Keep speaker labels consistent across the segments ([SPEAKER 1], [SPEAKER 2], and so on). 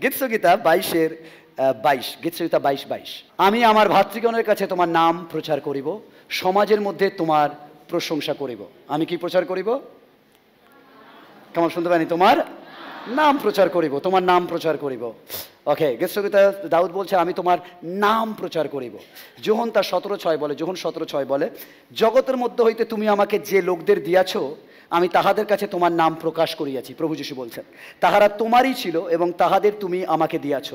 [SPEAKER 1] গীতসংহিতা 22 গীতসংহিতা 22 আমি আমার ভাতৃগণের কাছে তোমার নাম প্রচার করিব, সমাজের মধ্যে তোমার প্রশংসা করিব। আমি কি প্রচার করিব? কেমন শুনতে পাইনি? তোমার নাম প্রচার করিব, তোমার নাম প্রচার করিব। ওকে, গীতসংহিতা দাউদ বলছে আমি তোমার নাম প্রচার করিব। যোহন তার 17:6 বলে, যোহন 17:6 বলে, জগতের মধ্য হইতে তুমি আমাকে যে লোকদের দিয়াছ আমি তাহাদের কাছে তোমার নাম প্রকাশ করিয়াছি। প্রভু যীশু বলছেন তাহারা তোমারই ছিল এবং তাহাদের তুমি আমাকে দিয়াছ,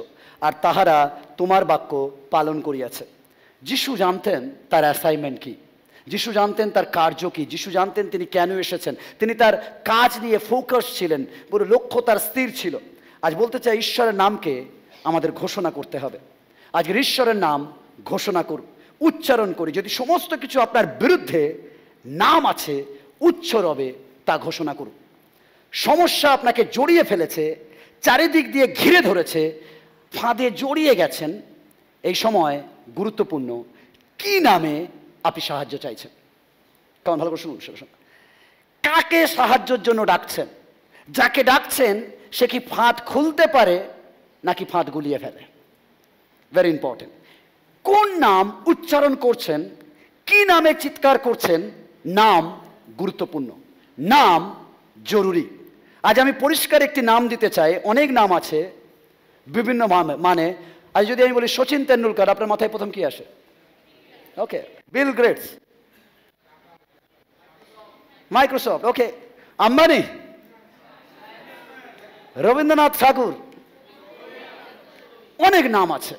[SPEAKER 1] আর তাহারা তোমার বাক্য পালন করিয়াছে। যীশু জানতেন তার অ্যাসাইনমেন্ট কি, যিশু জানতেন তার কার্য কি, যিশু জানতেন তিনি কেন এসেছেন। তিনি তার কাজ নিয়ে ফোকাস ছিলেন, পুরো লক্ষ্য তার স্থির ছিল। আজ বলতে চাই ঈশ্বরের নামকে আমাদের ঘোষণা করতে হবে। আজকের ঈশ্বরের নাম ঘোষণা করুন, উচ্চারণ করি। যদি সমস্ত কিছু আপনার বিরুদ্ধে নাম আছে, উচ্চ রবে তা ঘোষণা করুন। সমস্যা আপনাকে জড়িয়ে ফেলেছে, চারিদিক দিয়ে ঘিরে ধরেছে, ফাঁদে জড়িয়ে গেছেন, এই সময় গুরুত্বপূর্ণ কি নামে আপনি সাহায্য চাইছেন। কেমন ভালো করে শুনুন, কাকে সাহায্যের জন্য ডাকছেন? যাকে ডাকছেন সে কি ফাঁদ খুলতে পারে নাকি ফাঁদ গুলিয়ে ফেলে? Very important. কোন নাম উচ্চারণ করছেন, কি নামে চিৎকার করছেন? নাম গুরুত্বপূর্ণ, নাম জরুরি। আজ আমি পরিষ্কার একটি নাম দিতে চাই। অনেক নাম আছে বিভিন্ন মানে। আজ যদি আমি বলি সচিন তেন্ডুলকার, আপনার মাথায় প্রথম কি আসে? ওকে, বিল গেটস, মাইক্রোসফট, ওকে, আম্বানি, রবীন্দ্রনাথ ঠাকুর, অনেক নাম আছে,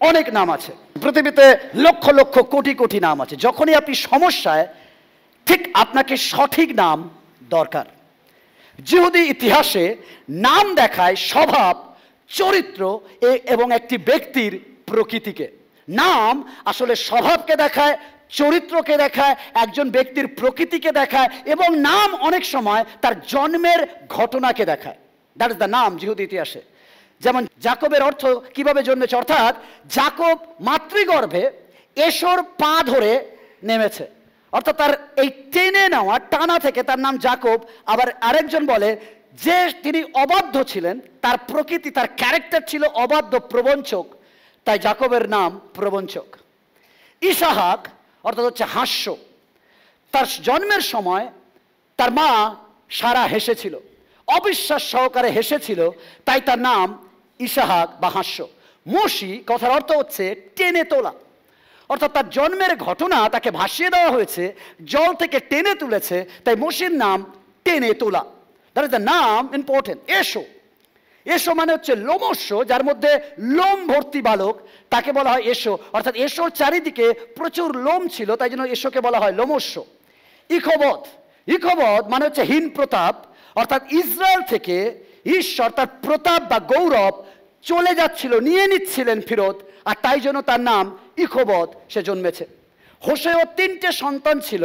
[SPEAKER 1] অনেক নাম আছে। পৃথিবীতে লক্ষ লক্ষ কোটি কোটি নাম আছে। যখনই আপনি সমস্যায়, ঠিক আপনাকে সঠিক নাম দরকার। যিহুদি ইতিহাসে নাম দেখায় স্বভাব, চরিত্র এবং একটি ব্যক্তির প্রকৃতিকে। নাম আসলে স্বভাবকে দেখায়, চরিত্রকে দেখায়, একজন ব্যক্তির প্রকৃতিকে দেখায়, এবং নাম অনেক সময় তার জন্মের ঘটনাকে দেখায়। দ্যাট ইজ দ্য নাম যিহুদি ইতিহাসে। যেমন জাকবের অর্থ কিভাবে জন্মেছে, অর্থাৎ জাকব মাতৃগর্ভে এসোর পা ধরে নেমেছে, অর্থাৎ তার এই টেনে নেওয়া টানা থেকে তার নাম জাকব। আবার আরেকজন বলে যে তিনি অবাধ্য ছিলেন, তার প্রকৃতি, তার ক্যারেক্টার ছিল অবাধ্য, প্রবঞ্চক, তাই জাকবের নাম প্রবঞ্চক। ইসাহাক অর্থাৎ হচ্ছে হাস্য। তার জন্মের সময় তার মা সারা হেসেছিল, অবিশ্বাস সহকারে হেসেছিল, তাই তার নাম ইসাহাক বা হাস্য। মসি কথার অর্থ হচ্ছে টেনে তোলা, অর্থাৎ তার জন্মের ঘটনা তাকে ভাসিয়ে দেওয়া হয়েছে, জল থেকে টেনে তুলেছে, তাই মসির নাম টেনে তোলা। দ্যাট ইজ দ্য নাম ইম্পর্টেন্ট। এসো, এসো মানে হচ্ছে লোমস্য, যার মধ্যে লোম ভর্তি বালক, তাকে বলা হয় এসো। অর্থাৎ এসোর চারিদিকে প্রচুর লোম ছিল, তাই জন্য এসোকে বলা হয় লোমস্য। ইখবদ, ইখবদ মানে হচ্ছে হীন প্রতাপ, অর্থাৎ ইসরায়েল থেকে ঈশ্বর তার প্রতাপ বা গৌরব চলে যাচ্ছিল, নিয়ে নিচ্ছিলেন ফেরত, আর তাই জন্য তার নাম ইখবদ, সে জন্মেছে। হোসেও 3টে সন্তান ছিল,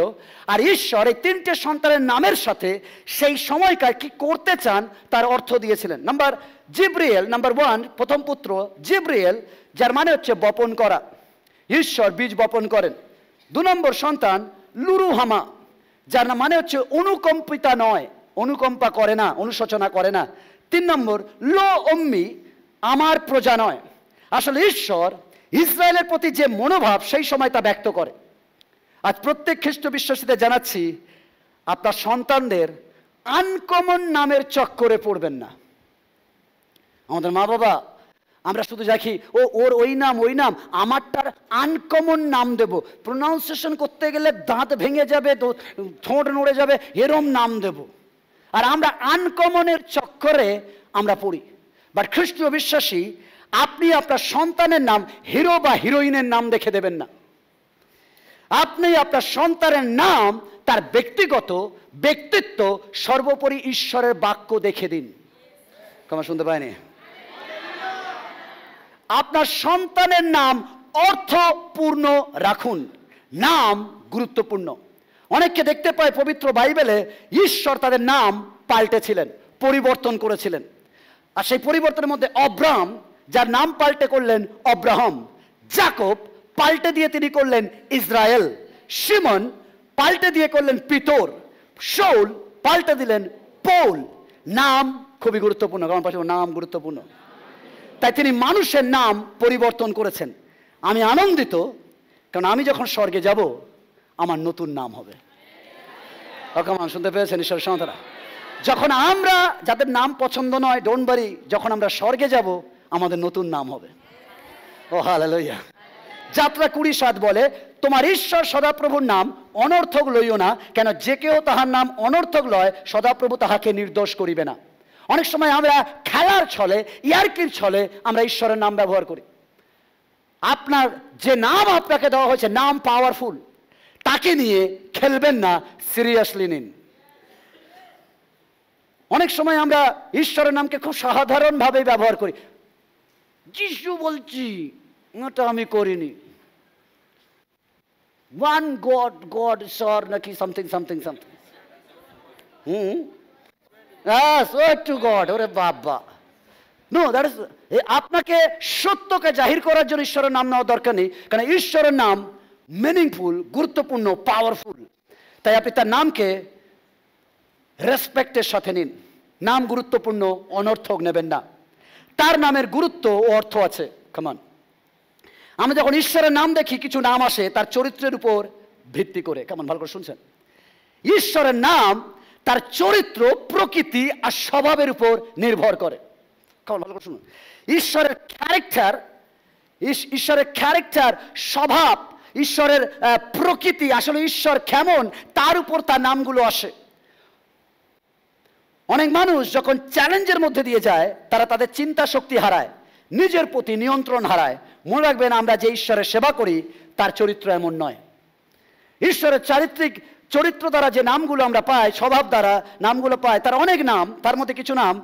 [SPEAKER 1] আর ঈশ্বর এই 3টে সন্তানের নামের সাথে সেই সময়কার কি করতে চান তার অর্থ দিয়েছিলেন। নাম্বার জিব্রিয়েল, নাম্বার 1, প্রথম পুত্র জিব্রিয়েল, যার মানে হচ্ছে বপন করা, ঈশ্বর বীজ বপন করেন। 2 নম্বর সন্তান লুরুহামা, যার মানে হচ্ছে অনুকম্পিতা নয়, অনুকম্পা করে না, অনুশোচনা করে না। 3 নম্বর লো অম্মি, আমার প্রজা নয়। আসলে ঈশ্বর ইসরায়েলের প্রতি যে মনোভাব সেই সময় তা ব্যক্ত করে। আজ প্রত্যেক খ্রিস্ট বিশ্বাসীদের জানাচ্ছি, আপনার সন্তানদের আনকমন নামের চক্করে পড়বেন না। আমাদের মা বাবা আমরা শুধু দেখি ওর ওই নাম ওই নাম, আমারটার আনকমন নাম দেব, প্রোনাউন্সিয়েশন করতে গেলে দাঁত ভেঙে যাবে, ঠোঁট নড়ে যাবে, এরম নাম দেব। আর আমরা আনকমনের চক্করে আমরা পড়ি। বাট খ্রিস্টীয় বিশ্বাসী, আপনি আপনার সন্তানের নাম হিরো বা হিরোইনের নাম দেখে দেবেন না। আপনি আপনার সন্তানের নাম তার ব্যক্তিগত ব্যক্তিত্ব, সর্বোপরি ঈশ্বরের বাক্য দেখে দিন। কেমন শুনতে পাইনি? আপনার সন্তানের নাম অর্থপূর্ণ রাখুন, নাম গুরুত্বপূর্ণ। অনেককে দেখতে পায় পবিত্র বাইবেলে ঈশ্বর তাদের নাম পাল্টেছিলেন, পরিবর্তন করেছিলেন। আর সেই পরিবর্তনের মধ্যে অব্রাহাম, যার নাম পাল্টে করলেন অব্রাহাম, জাকব পাল্টে দিয়ে তিনি করলেন ইসরায়েল, শিমন পাল্টে দিয়ে করলেন পিতর, শাউল পাল্টে দিলেন পৌল। নাম খুবই গুরুত্বপূর্ণ। কারণ পাশে নাম গুরুত্বপূর্ণ। তাই তিনি মানুষের নাম পরিবর্তন করেছেন। আমি আনন্দিত, কারণ আমি যখন স্বর্গে যাব আমার নতুন নাম হবে। কেমন শুনতে পেয়েছেন ঈশ্বরের সন্তানরা? যখন আমরা যাদের নাম পছন্দ নয়, ডোন্ট ওয়ারি, যখন আমরা স্বর্গে যাব আমাদের নতুন নাম হবে। ও হালেলুয়া। যাত্রা 20:7 বলে, তোমার ঈশ্বর সদাপ্রভুর নাম অনর্থক লইও না, কেন যে কেউ তাহার নাম অনর্থক লয় সদাপ্রভু তাহাকে নির্দোষ করিবে না। অনেক সময় আমরা খেলার ছলে, ইয়ার্কির ছলে আমরা ঈশ্বরের নাম ব্যবহার করি। আপনার যে নাম আপনাকে দেওয়া হয়েছে, নাম পাওয়ারফুল, তাকে নিয়ে খেলবেন না, সিরিয়াসলি নিন। অনেক সময় আমরা ঈশ্বরের নামকে খুব সাধারণভাবে ব্যবহার করি। যিশু বলছি, ওটা আমি করিনি। ওয়ান গড, গড ঈশ্বর নাকি something something something. Two god, ওরে বাবা। নো, দ্যাট ইজ, আপনাকে সত্যকে জাহির করার জন্য ঈশ্বরের নাম নেওয়ার দরকার নেই, কারণ ঈশ্বরের নাম মিনিংফুল, গুরুত্বপূর্ণ, পাওয়ারফুল। তাই আপনি তার নামকে রেসপেক্টের সাথে নিন। নাম গুরুত্বপূর্ণ, অনর্থক নেবেন না। তার নামের গুরুত্ব ও অর্থ আছে। কামান, আমরা যখন ঈশ্বরের নাম দেখি, কিছু নাম আসে তার চরিত্রের উপর ভিত্তি করে। কেমন ভালো করে শুনছেন? ঈশ্বরের নাম তার চরিত্র, প্রকৃতি আর স্বভাবের উপর নির্ভর করে। কেমন ভালো করে শুনুন। ঈশ্বরের ক্যারেক্টার, স্বভাব, ঈশ্বরের প্রকৃতি, আসলে ঈশ্বর কেমন, তার উপর তার নামগুলো আসে। অনেক মানুষ যখন চ্যালেঞ্জের মধ্যে দিয়ে যায়, তারা তাদের চিন্তা শক্তি হারায়, নিজের প্রতি নিয়ন্ত্রণ হারায়। মনে রাখবেন, আমরা যে ঈশ্বরের সেবা করি তার চরিত্র এমন নয়। ঈশ্বরের চারিত্রিক চরিত্র দ্বারা যে নামগুলো আমরা পাই, স্বভাব দ্বারা নামগুলো পাই, তার অনেক নাম। তার মধ্যে কিছু নাম: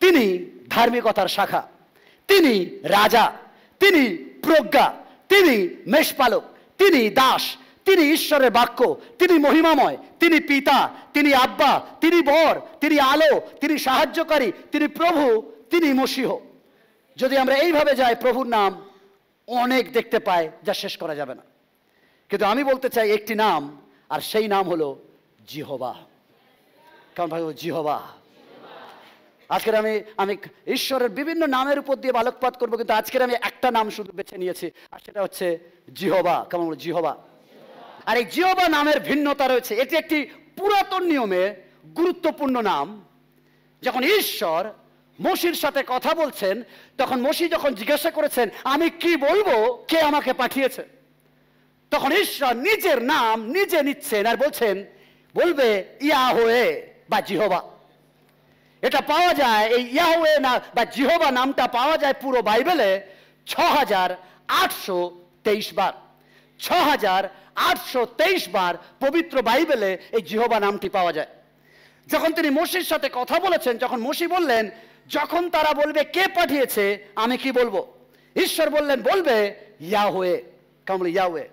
[SPEAKER 1] তিনি ধার্মিকতার শাখা, তিনি রাজা, তিনি প্রজ্ঞা, তিনি মেষপালক, তিনি দাস, তিনি ঈশ্বরের বাক্য, তিনি মহিমাময়, তিনি পিতা, তিনি আব্বা, তিনি বর, তিনি আলো, তিনি সাহায্যকারী, তিনি প্রভু, তিনি মসীহ। যদি আমরা এইভাবে যাই, প্রভুর নাম অনেক দেখতে পাই, যা শেষ করা যাবে না। কিন্তু আমি বলতে চাই একটি নাম, আর সেই নাম হলো জিহোবা। কারণ ভাই, জিহোবা। আজকের আমি ঈশ্বরের বিভিন্ন নামের উপর দিয়ে আলোকপাত করবো, কিন্তু আজকের আমি একটা নাম শুধু বেছে নিয়েছি, আর সেটা হচ্ছে জিহোবা। কেমন বলো? জিহোবা। আর এই জিহোবা নামের ভিন্নতা রয়েছে। এটি একটি পুরাতন নিয়মে গুরুত্বপূর্ণ নাম। যখন ঈশ্বর মোশির সাথে কথা বলছেন, তখন মোশি যখন জিজ্ঞাসা করেছেন, আমি কি বলবো, কে আমাকে পাঠিয়েছে, তখন ঈশ্বর নিজের নাম নিজে নিচ্ছেন আর বলছেন, বলবে ইয়াহওয়ে বা জিহোবা। এটা পাওয়া যায়, এই ইয়াহওয়ে না বা জিহোবা নামটা পাওয়া যায় পুরো বাইবেলে 6823 বার। 6823 বার পবিত্র বাইবেলে এই জিহোবা নামটি পাওয়া যায়। যখন তিনি মোশির সাথে কথা বলেছেন, যখন মোশি বললেন, যখন তারা বলবে কে পাঠিয়েছে, আমি কি বলবো, ঈশ্বর বললেন, বলবে ইয়াহওয়ে। কেমন? ইয়াহওয়ে।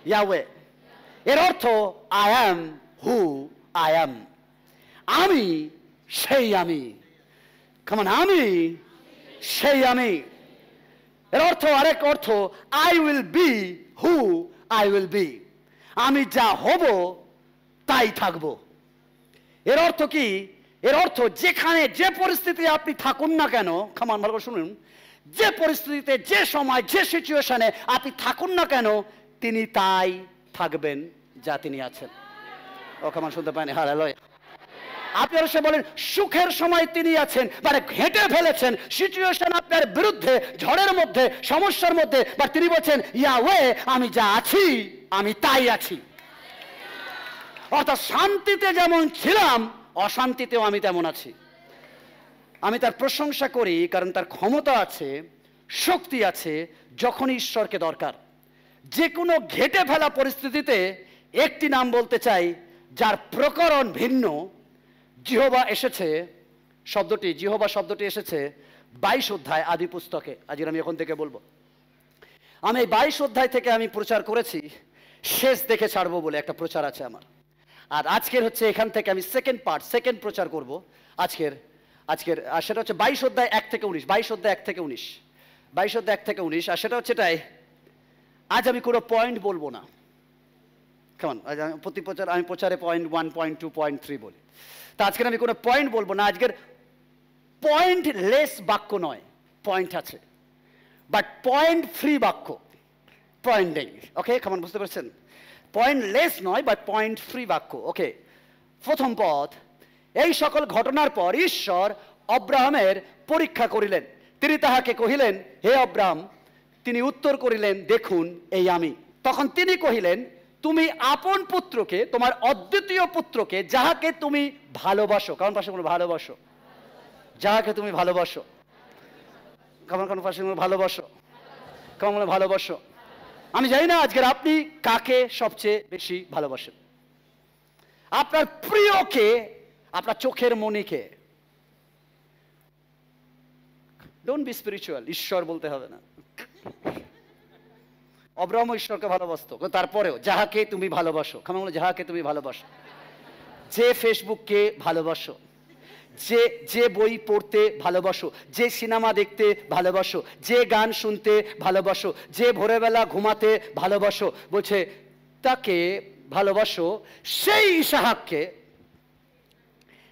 [SPEAKER 1] ইয়াহওয়ে এর অর্থ I am who I am. আমি সেই আমি। কেমন? আমি সেই আমি। এর অর্থ, আরেক অর্থ, I will B who I will be. আমি যা হব তাই থাকবো। এর অর্থ কি? এর অর্থ, যেখানে যে পরিস্থিতি আপনি থাকুন না কেন, খামান ভালো করে শুনুন, যে পরিস্থিতিতে, যে সময়, যে সিচুয়েশনে আপনি থাকুন না কেন, তিনি তাই থাকবেন যা তিনি আছেন। ও খামান শুনতে পায়নি? হালেলুয়া। আপনি অবশ্যই বলেন, সুখের সময় তিনি আছেন, মানে ঘেঁটে ফেলেছেন সিচুয়েশন আপনার বিরুদ্ধে, ঝড়ের মধ্যে, সমস্যার মধ্যে, বা তিনি বলছেন, ইয়াহওয়ে, আমি যা আছি আমি তাই আছি। অর্থাৎ শান্তিতে যেমন ছিলাম, অশান্তিতেও আমি তেমন আছি। আমি তার প্রশংসা করি, কারণ তার ক্ষমতা আছে, শক্তি আছে, যখন ঈশ্বরকে দরকার। যে কোনো ঘেঁটে ফেলা পরিস্থিতিতে একটি নাম বলতে চাই, যার প্রকরণ ভিন্ন। জিহোবা এসেছে, জিহোবা শব্দটি এসেছে 22 অধ্যায় আদি পুস্তকে। আজকে আমি এখন থেকে বলবো। আমি এই 22 অধ্যায় থেকে আমি প্রচার করেছি, শেষ দেখে ছাড়বো বলে একটা প্রচার আছে আমার। আর আজকের হচ্ছে এখান থেকে আমি সেকেন্ড প্রচার করব আজকের। আর সেটা হচ্ছে 22 অধ্যায় 1 থেকে 19। 22 অধ্যায় 1 থেকে 19। 22 অধ্যায় 1 থেকে 19। আর সেটা হচ্ছে এটাই, আজ আমি কোনো পয়েন্ট বলবো না। কেমন? প্রতি প্রচার আমি প্রচারে পয়েন্ট 1, পয়েন্ট 2, পয়েন্ট 3 বলি। তা আজকের আমি কোনো পয়েন্ট বলবো না। আজকের পয়েন্ট লেস বাক্য নয়, পয়েন্ট আছে, বাট পয়েন্ট ফ্রি বাক্য, পয়েন্ট নেই। ওকে, কেমন বুঝতে পারছেন? পয়েন্ট লেস নয়, বাট পয়েন্ট ফ্রি বাক্য। ওকে, প্রথম পদ, এই সকল ঘটনার পর ঈশ্বর অব্রাহামের পরীক্ষা করিলেন। তিনি তাহাকে কহিলেন, হে অব্রাহাম। তিনি উত্তর করিলেন, দেখুন এই আমি। তখন তিনি কহিলেন, তুমি আপন পুত্রকে, তোমার অদ্বিতীয় পুত্রকে, যাহাকে তুমি ভালোবাসো, কারণ পাশে কোনো ভালোবাসো, যাহাকে তুমি ভালোবাসো, কেমন কোন পাশে ভালোবাসো, কেমন ভালোবাসো। আমি জানি না আজকের আপনি কাকে সবচেয়ে বেশি ভালোবাসেন। আপনার প্রিয়কে, আপনার চোখের মনিকে। ডোন্ট বি স্পিরিচুয়াল, ঈশ্বর বলতে হবে না। অব্রাহাম ঈশ্বরকে ভালোবাসতো, তারপরেও যাহাকে তুমি ভালোবাসো, কেমন বলো, যাহাকে তুমি ভালোবাসো। যে ফেসবুককে ভালোবাসো, যে বই পড়তে ভালোবাসো, যে সিনেমা দেখতে ভালোবাসো, যে গান শুনতে ভালোবাসো, যে ভোরবেলা ঘুমাতে ভালোবাসো, বলছে তাকে ভালোবাসো। সেই ইসাহাককে,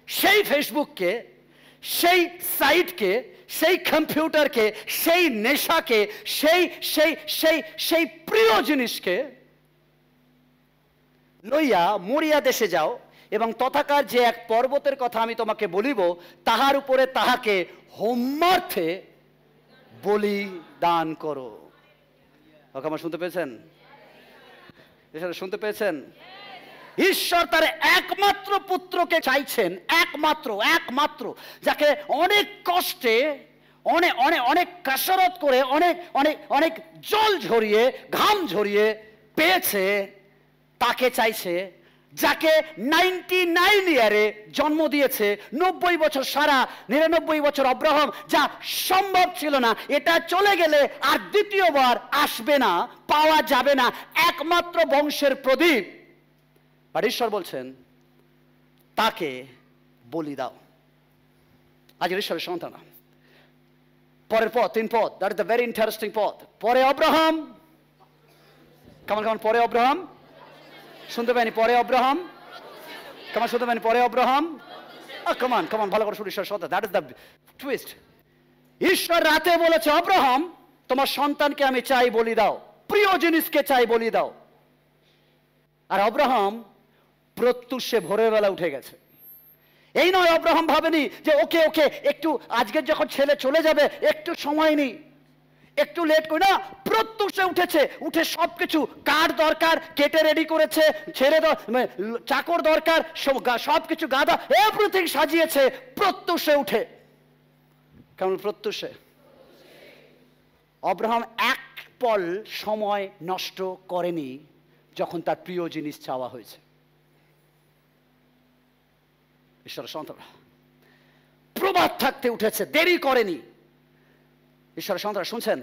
[SPEAKER 1] সেই ফেসবুককে, সেই সাইটকে, সেই কম্পিউটারকে, সেই নেশাকে, সেই সেই সেই সেই প্রিয় জিনিসকে লইয়া মরিয়া দেশে যাও, এবং তথাকার যে এক পর্বতের কথা আমি তোমাকে বলিব, তাহার উপরে তাহাকে হোমার্থে বলিদান করো। ওকে, আমার শুনতে পেয়েছেন? শুনতে পেয়েছেন? ঈশ্বর তার একমাত্র পুত্রকে চাইছেন, একমাত্র, একমাত্র, যাকে অনেক কষ্টে, অনেক অনেক অনেক কাসরত করে, অনেক অনেক অনেক জল ঝরিয়ে, ঘাম ঝরিয়ে পেয়েছে, তাকে চাইছে। যাকে 99 ইয়ারে জন্ম দিয়েছে, 90 বছর সারা, 99 বছর অব্রাহাম, যা সম্ভব ছিল না, এটা চলে গেলে আর দ্বিতীয়বার আসবে না, পাওয়া যাবে না, একমাত্র বংশের প্রদীপ। আর ঈশ্বর বলছেন তাকে বলি দাও। আজ ঈশ্বরের সন্তান। পরের পদ, 3 পদ, that is the very interesting পদ। পরে অব্রাহাম, কেমন কেমন পরে অব্রাহাম, শুনতে পাইনি? পরে অব্রাহাম, কেমন শুনতে পাইনি? পরে অব্রাহাম, কেমন কেমন ভালো করে শুনি ঈশ্বরের সন্তান। That is the twist. ঈশ্বর রাতে বলেছে, অব্রাহাম তোমার সন্তানকে আমি চাই বলি দাও, প্রিয় জিনিসকে চাই বলি দাও। আর অব্রাহাম প্রত্যুষে ভোরের বেলা উঠে গেছে। এই নয়, অব্রাহাম ভাবেনি যে ওকে ওকে একটু আজকের যখন ছেলে চলে যাবে একটু সময় নেই, একটু লেট করে, না, প্রত্যুষে উঠেছে। উঠে সবকিছু কাঠ দরকার কেটে রেডি করেছে, ছেলে চাকর দরকার সবকিছু, গাদা, এভরিথিং সাজিয়েছে প্রত্যুষে উঠে। কেমন প্রত্যুষে? অব্রাহাম এক পল সময় নষ্ট করেনি যখন তার প্রিয় জিনিস চাওয়া হয়েছে। ঈশ্বরের সন্তান প্রভাত থাকতে উঠেছে, দেরি করেনি। ঈশ্বরের সন্তান শুনছেন?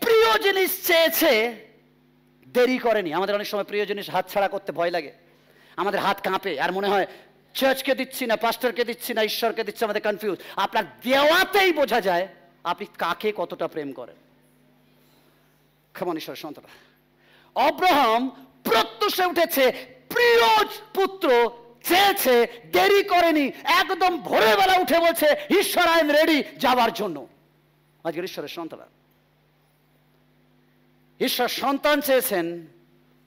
[SPEAKER 1] প্রিয় জিনিস চেয়েছে, দেরি করেনি। আমাদের অনেক সময় প্রিয় জিনিস হাতছাড়া করতে ভয় লাগে, আমাদের হাত কাঁপে, আর মনে হয় চার্চকে দিচ্ছি না, পাস্টরকে দিচ্ছি না, ঈশ্বরকে দিচ্ছি, আমাদের কনফিউজ। আপনার দেওয়াতেই বোঝা যায় আপনি কাকে কতটা প্রেম করেন। কেমন ঈশ্বরের সন্তান? অব্রাহাম প্রত্যুষে উঠেছে, প্রিয় পুত্র চেয়েছে, দেরি করেনি, একদম ভোরের বেলা উঠে বলছে, ঈশ্বর আই এম রেডি যাবার জন্য। আজকের ঈশ্বরের সন্তান, ঈশ্বর সন্তান চেয়েছেন,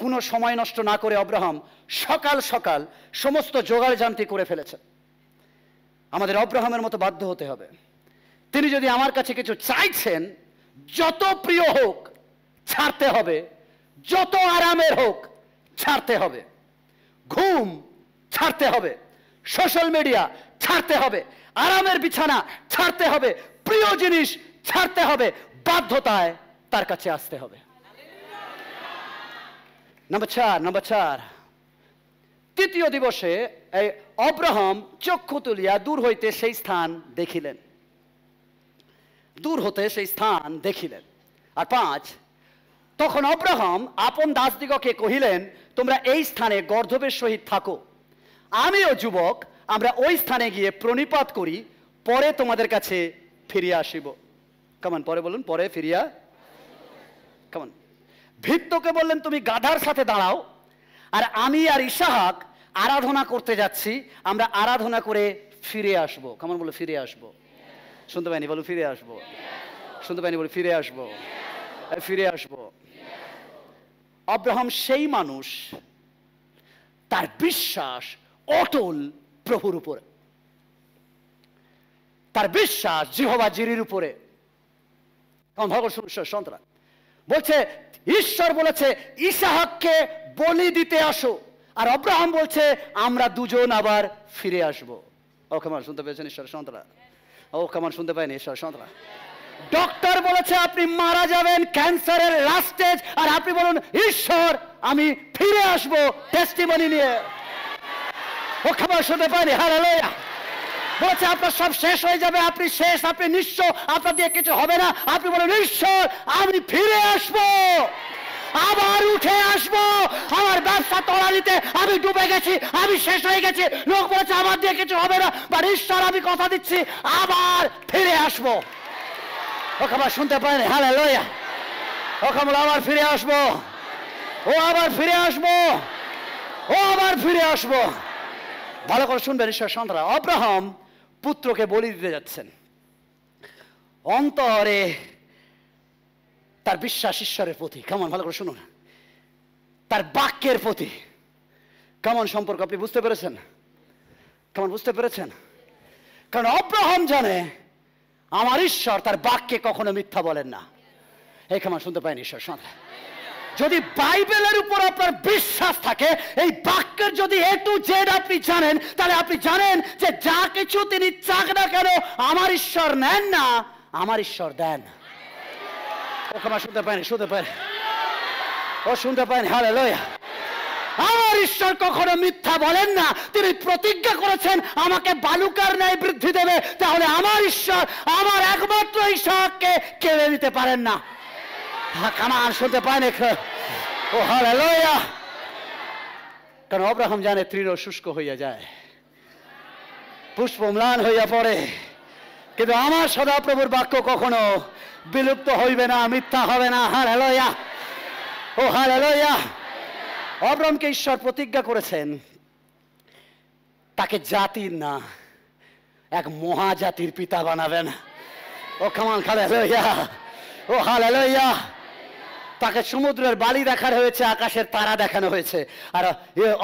[SPEAKER 1] কোনো সময় নষ্ট না করে অব্রাহাম সকাল সকাল সমস্ত জোগাড় জান্তি করে ফেলেছেন। আমাদের অব্রাহামের মতো বাধ্য হতে হবে। তিনি যদি আমার কাছে কিছু চাইছেন, যত প্রিয় হোক ছাড়তে হবে, যত আরামের হোক ছাড়তে হবে, ঘুম ছাড়তে হবে, সোশ্যাল মিডিয়া ছাড়তে হবে, আরামের বিছানা ছাড়তে হবে, প্রিয় জিনিস ছাড়তে হবে, বাধ্যতায় তার কাছে আসতে হবে। নাম্বার 4, তৃতীয় দিবসে এই অব্রাহাম চক্ষু তুলিয়া দূর হইতে সেই স্থান দেখিলেন, দূর হতে সেই স্থান দেখিলেন। আর 5, তখন অব্রাহাম আপন দাসদিগকে কহিলেন, তোমরা এই স্থানে গর্ধবের সহিত থাকো, আমিও যুবক, আমরা ওই স্থানে গিয়ে প্রণিপাত করি, পরে তোমাদের কাছে ফিরিয়া আসিব। কেমন? পরে বলুন, পরে ফিরিয়া। কেমন? ভিত্তকে বললেন, তুমি গাধার সাথে দাঁড়াও, আর আমি আর ইসাহাক আরাধনা করতে যাচ্ছি, আমরা আরাধনা করে ফিরে আসবো। কেমন? বলে ফিরে আসবো। শুনতে পাইনি, বলো ফিরে আসবো। শুনতে পাইনি, বলো ফিরে আসবো। ফিরে আসবো। আব্রাহাম সেই মানুষ, তার বিশ্বাস অটল প্রভুর উপরে, তার বিশ্বাস জিহোবা জিরির উপরে। কারণ ভগবান সন্তান বলছে, ঈশ্বর বলেছে ইসাহাককে বলি দিতে আসো, আর আব্রাহাম বলছে আমরা দুজন আবার ফিরে আসবো। ও কেমন শুনতে পেয়েছেন ঈশ্বর সন্তান? ও কেমন শুনতে পাইনি ঈশ্বর সন্তান? ডক্টর বলেছে আপনি মারা যাবেন, ক্যান্সারের লাস্ট স্টেজ, আর আপনি বলুন ঈশ্বর আমি ফিরে আসবো টেস্টিমনি নিয়ে। ও কেমন শুনতে পাইনি? হালেলুয়া। বলেছে আপনার সব শেষ হয়ে যাবে, আপনি শেষ, আপনি নিঃস্ব, আপনার দিয়ে কিছু হবে না। আপনি বলেন ঈশ্বর আমি ফিরে আসবো, আবার উঠে আসবো। আমার ব্যবসা তলানিতে, আমি ডুবে গেছি, আমি শেষ হয়ে গেছি। লোক বলেছে আমার দিয়ে কিছু হবে না, বা ঈশ্বর আমি কথা দিচ্ছি আবার ফিরে আসবো। ও খাবার শুনতে পায়নি? হালেলুয়া। ও খাবার আবার ফিরে আসবো, ও আবার ফিরে আসবো, ও আবার ফিরে আসবো। ভালো করে শুনবেন ঈশ্বর সন্তানরা, আব্রাহাম পুত্রকে বলি দিতে যাচ্ছেন। অন্তরে তার বিশ্বাস ঈশ্বরের প্রতি, কেমন ভালো করে শুনুন, তার বাক্যের প্রতি কেমন সম্পর্ক, আপনি বুঝতে পেরেছেন? কেমন বুঝতে পেরেছেন? কারণ আব্রাহাম জানে আমার ঈশ্বর তার বাক্যে কখনো মিথ্যা বলেন না। এই কেমন শুনতে পাইনি ঈশ্বর সন্তান? যদি বাইবেলের উপর আপনার বিশ্বাস থাকে, এই বাক্যের যদি এ টু জেড আপনি জানেন, তাহলে আপনি জানেন যে যা কিছু তিনি চাক না কেন আমার ঈশ্বর নেন না, আমার ঈশ্বর দেন। ও কেমন শুনতে পাইনি? শুনতে পাইনি? ও শুনতে পাইনি? হালেলুয়া। আমার ঈশ্বর কখনো মিথ্যা বলেন না। তিনি প্রতিজ্ঞা করেছেন আমাকে বালুকার ন্যায় বৃদ্ধি দেবে, তাহলে আমার ঈশ্বর আমার একমাত্র ইসাহাককে কেড়ে নিতে পারেন না। কামান শুনতে পায়নি? ও হালেলুয়া। কারণ আব্রাহাম জানে তৃণ শুষ্ক হইয়া যায়, পুষ্প ম্লান হইয়া পড়ে, কিন্তু আমার সদাপ্রভুর বাক্য কখনো বিলুপ্ত হইবে না, মিথ্যা হবে না। হালেলুয়া। ও হালেলুয়া। আব্রাহামকে ঈশ্বর প্রতিজ্ঞা করেছেন তাকে জাতির না এক মহাজাতির পিতা বানাবেন। ও কামান হালেলুয়া। ও হালেলুয়া। তাকে সমুদ্রের বালি দেখানো হয়েছে, আকাশের তারা দেখানো হয়েছে, আর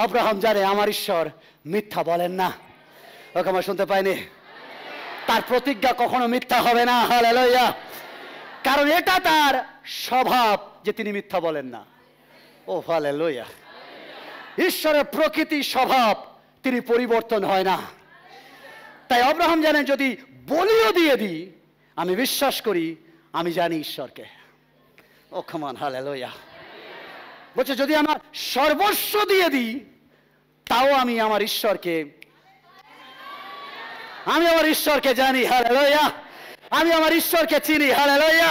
[SPEAKER 1] আব্রাহাম জানে আমার ঈশ্বর মিথ্যা বলেন না। ও কেমন শুনতে পাইনি? তার প্রতিজ্ঞা কখনো মিথ্যা হবে না। হালেলুয়া। কারণ এটা তার স্বভাব যে তিনি মিথ্যা বলেন না। ও হালেলুয়া। ঈশ্বরের প্রকৃতি স্বভাব, তিনি পরিবর্তন হয় না। তাই আব্রাহাম জানেন যদি বলিও দিয়ে দিই, আমি বিশ্বাস করি আমি জানি ঈশ্বরকে। ও কামান হালেলুয়া। বলছে যদি আমার সর্বস্ব দিয়ে দিই, তাও আমি আমার ঈশ্বরকে জানি। হালেলুয়া। আমি আমার ঈশ্বরকে চিনি। হালেলুয়া।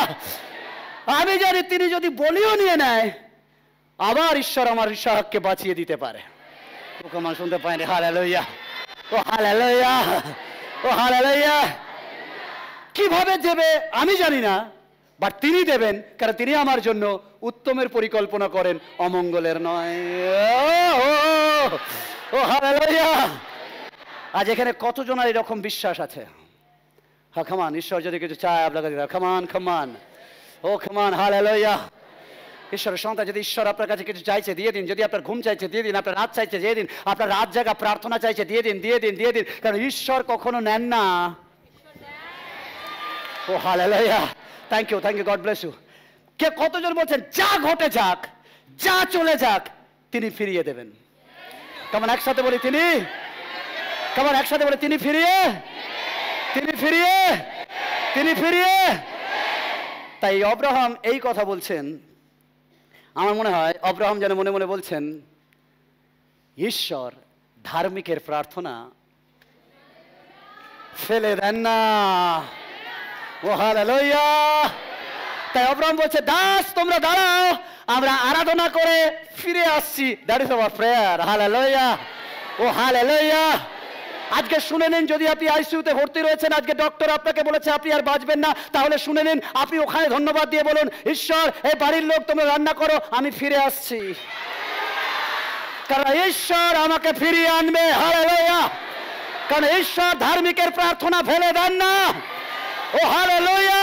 [SPEAKER 1] আমি জানি তিনি যদি বলিও নিয়ে নেয়, আবার ঈশ্বর আমার ইসাহাককে বাঁচিয়ে দিতে পারে। ও কামান শুনতে পায়নি? হালেলুয়া। ও হালেলুয়া। ও হালেলুয়া। কিভাবে দেবে আমি জানি না, বাট তিনি দেবেন, কারণ তিনি আমার জন্য উত্তমের পরিকল্পনা করেন, অমঙ্গলের নয়। ও হালেলুয়া। আজ এখানে কতজনের এরকম বিশ্বাস আছে? হ্যাঁ খামান, ঈশ্বর যদি কিছু চায় আপনাকে দিন। খামান খামান। ও খামান হালেলুয়া। ঈশ্বরের সন্তান, যদি ঈশ্বর আপনার কাছে কিছু চাইছে দিয়ে দিন। যদি আপনার ঘুম চাইছে দিয়ে দিন, আপনার রাত চাইছে দিয়ে দিন, আপনার রাত জাগা প্রার্থনা চাইছে দিয়ে দিন, দিয়ে দিন, দিয়ে দিন, কারণ ঈশ্বর কখনো নেন না। ও hallelujah. Thank you, thank you, God bless you. কে কতজন বলছেন যা ঘটে যাক, যা চলে যাক, তিনি ফিরিয়ে দেবেন? কেমন একসাথে বলি তিনি? কেমন একসাথে বলি তিনি ফিরিয়ে, তিনি ফিরিয়ে, তিনি ফিরিয়ে। তাই আব্রাহাম এই কথা বলছেন। আমার মনে হয় আব্রাহাম যেন মনে মনে বলছেন ঈশ্বর ধার্মিকের প্রার্থনা ফেলে দেন না। ও হালেলুয়া। তাই আব্রাহাম বলছে দাস তোমরা দাঁড়াও, আমরা আরাধনা করে ফিরে আসছি। That is our prayer. Hallelujah. ও হালেলুয়া। আজকে শুনে নিন, যদি আপনি আইসিইউতে ভর্তি রয়েছেন, আজকে ডক্টর আপনাকে বলেছে আপনি আর বাঁচবেন না, তাহলে শুনে নিন, আপনি ওখানে ধন্যবাদ দিয়ে বলুন ঈশ্বর এই বাড়ির লোক তোমরা রান্না করো, আমি ফিরে আসছি, কারণ ঈশ্বর আমাকে ফিরিয়ে আনবে। হালেলুয়া। কারণ ঈশ্বর ধার্মিকের প্রার্থনা ফেলে দেন না। ও হালেলুয়া।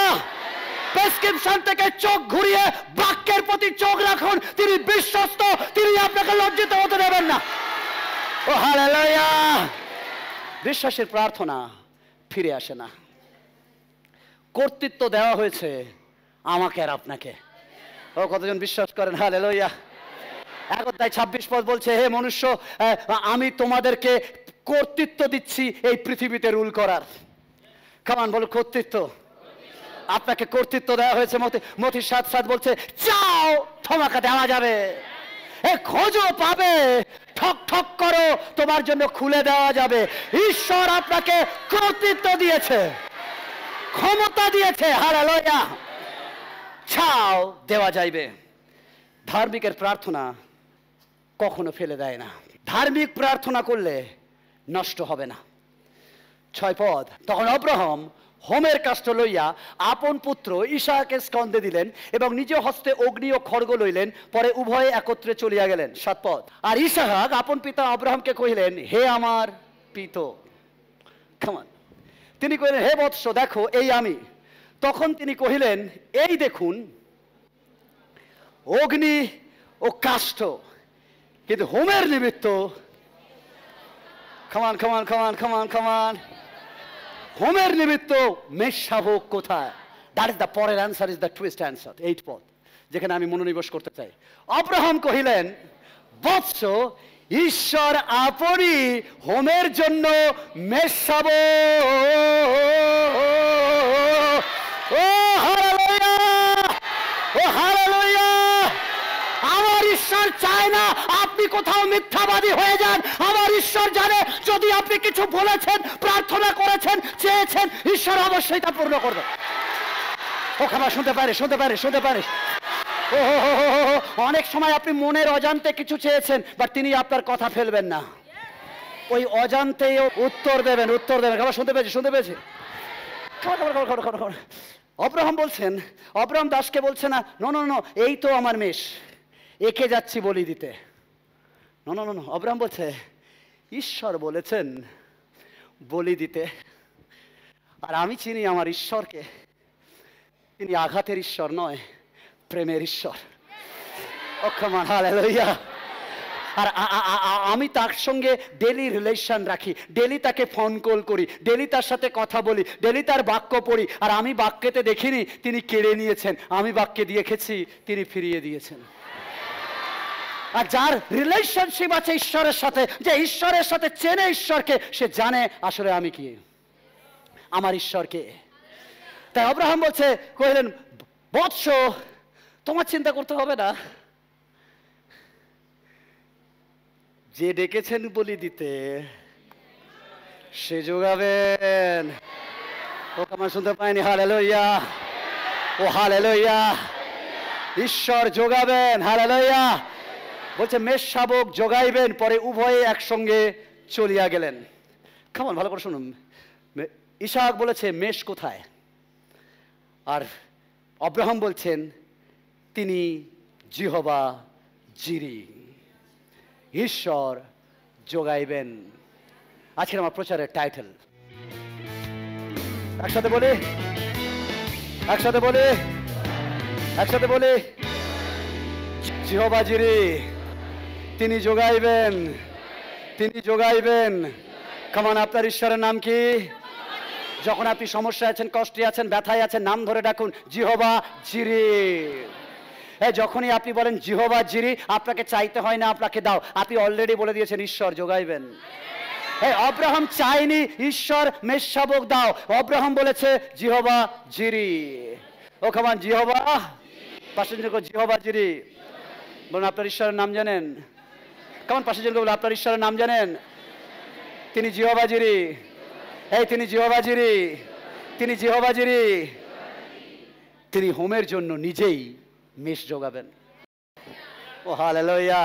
[SPEAKER 1] প্রেসক্রিপশন থেকে চোখ ঘুরিয়ে বাক্যের প্রতি চোখ রাখুন। তিনি বিশ্বস্ত, তিনি আপনাকে লজ্জিত হতে দেবেন না। ও হালেলুয়া। বিশ্বাসের প্রার্থনা ফিরে আসে না। কর্তৃত্ব দেওয়া হয়েছে আমাকে আর আপনাকে। ও কতজন বিশ্বাস করেন? হালেলুয়া। 1 অধ্যায় 26 পদ বলছে, হে মনুষ্য, আমি তোমাদেরকে কর্তৃত্ব দিচ্ছি এই পৃথিবীতে রুল করার। কামান বলো কর্তৃত্ব। আপনাকে কর্তৃত্ব দেওয়া হয়েছে। মতি 7:7 বলছে, চাও তোমাকে দেওয়া যাবে, খোঁজো পাবে, ঠক ঠক করো তোমার জন্য খুলে দেওয়া যাবে। ঈশ্বর আপনাকে কর্তৃত্ব দিয়েছে, ক্ষমতা দিয়েছে। হালেলুয়া। চাও দেওয়া যাইবে। ধার্মিকের প্রার্থনা কখনো ফেলে দেয় না। ধার্মিক প্রার্থনা করলে নষ্ট হবে না। 6 পদ, তখন আব্রাহাম হোমের কাষ্ঠ লইয়া আপন পুত্র ইসাহাকে স্কন্ধে দিলেন এবং নিজ হস্তে অগ্নি ও খড়গ লইলেন, পরে উভয়ে একত্রে চলিয়া গেলেন। 7 পদ, আর ইসাহাক আপন পিতা আব্রাহামকে কহিলেন, হে আমার পিত। কেমন? তিনি কহিলেন, হে বৎস, দেখো এই আমি। তখন তিনি কহিলেন, এই দেখুন অগ্নি ও কাষ্ঠ, কিন্তু হোমের নিমিত্ত খামান খামান খামান খামান খামান হোমের নিমিত্ত মেষশাবক কোথায়? দ্যাট ইজ দ্য পরের answer, is the twist answer. 8 পদ, যেখানে আমি মনোনিবেশ করতে চাই। আব্রাহাম কহিলেন, বৎস, ঈশ্বর আপনি হোমের জন্য মেষশাবক। ও হালেলুয়া, ও হালেলুয়া। আমার ঈশ্বর চায় না আপনি কোথাও মিথ্যাবাদী হয়ে যান। আমার ঈশ্বর জানে যদি আপনি কিছু বলেছেন, প্রার্থনা করেছেন, চেয়েছেন, ঈশ্বর অবশ্যই তা পূর্ণ করবে। ও খাবার শুনতে পারে, শুনতে পারে, শুনতে পারে। ও অনেক সময় আপনি মনের অজান্তে কিছু চেয়েছেন, বাট তিনি আপনার কথা ফেলবেন না, ওই অজান্তেই উত্তর দেবেন, উত্তর দেবেন। খাবার শুনতে পেয়েছি, শুনতে পেয়েছি। আব্রাহাম বলছেন, আব্রাহাম দাসকে বলছে না, নো নো নো, এই তো আমার মেষ, একে যাচ্ছি বলি দিতে। নো নো নো, আব্রাহাম বলছে, ঈশ্বর বলেছেন বলি দিতে। আর আমি চিনি আমার ঈশ্বরকে, তিনি আঘাতের ঈশ্বর নয়, প্রেমের ঈশ্বর। ও কামান, হালেলুয়া। আর আমি তার সঙ্গে ডেলি রিলেশন রাখি, ডেলি তাকে ফোন কল করি, ডেলি তার সাথে কথা বলি, ডেলি তার বাক্য পড়ি। আর আমি বাক্যেতে দেখিনি তিনি কেড়ে নিয়েছেন, আমি বাক্যে দিয়েছি তিনি ফিরিয়ে দিয়েছেন। আর যার রিলেশনশিপ আছে ঈশ্বরের সাথে, যে ঈশ্বরের সাথে চেনে ঈশ্বরকে, সে জানে আসলে আমি কি, আমার ঈশ্বরকে। তাই আব্রাহাম বলছে, কহিলেন, বৎস, তোমার চিন্তা করতে হবে না, যে ডেকেছেন বলি দিতে সে যোগাবেন। ও আমার শুনতে পাইনি? হালেলুয়া, ও হালেলুয়া। ঈশ্বর যোগাবেন। হালেলুয়া। বলছে মেষশাবক যোগাইবেন, পরে উভয়ে একসঙ্গে চলিয়া গেলেন। কেমন? ভালো করে শুনুন। ইসাহাক বলেছে মেষ কোথায়, আর আব্রাহাম বলছেন তিনি জিহোবা জিরি, ঈশ্বর যোগাইবেন। আজকের আমার প্রচারের টাইটেল, একসাথে বলি, একসাথে বলি, একসাথে বলি, জিহোবা জিরি, তিনি যোগাইবেন, তিনি যোগাইবেন। কেমন? আপনার ঈশ্বরের নাম কি? যখন আপনি সমস্যায় আছেন, কষ্টে আছেন, ব্যথায় আছেন, নাম ধরে ডাকুন, জিহোবা জিরি। যখনই আপনি বলেন জিহোবা জিরি, আপনাকে চাইতে হয় না, আপনাকে দাও। আপনি অলরেডি বলে দিয়েছেন ঈশ্বর যোগাইবেন। আব্রাহাম চাইনি ঈশ্বর মেষশাবক দাও, আব্রাহাম বলেছে জিহোবা জিরি। ও কামান, জিহোবা, পাশের জন্য জিহোবা জিরি বলুন। আপনার ঈশ্বরের নাম জানেন? কেমন? পাশের জন্য বলুন, আপনার ঈশ্বরের নাম জানেন? তিনি জিহোবা জিরি। তিনি জিহোবা জিরি, তিনি জিহোবা জিরি। তিনি হোমের জন্য নিজেই মেষ যোগাবেন। ও হালেলুয়া।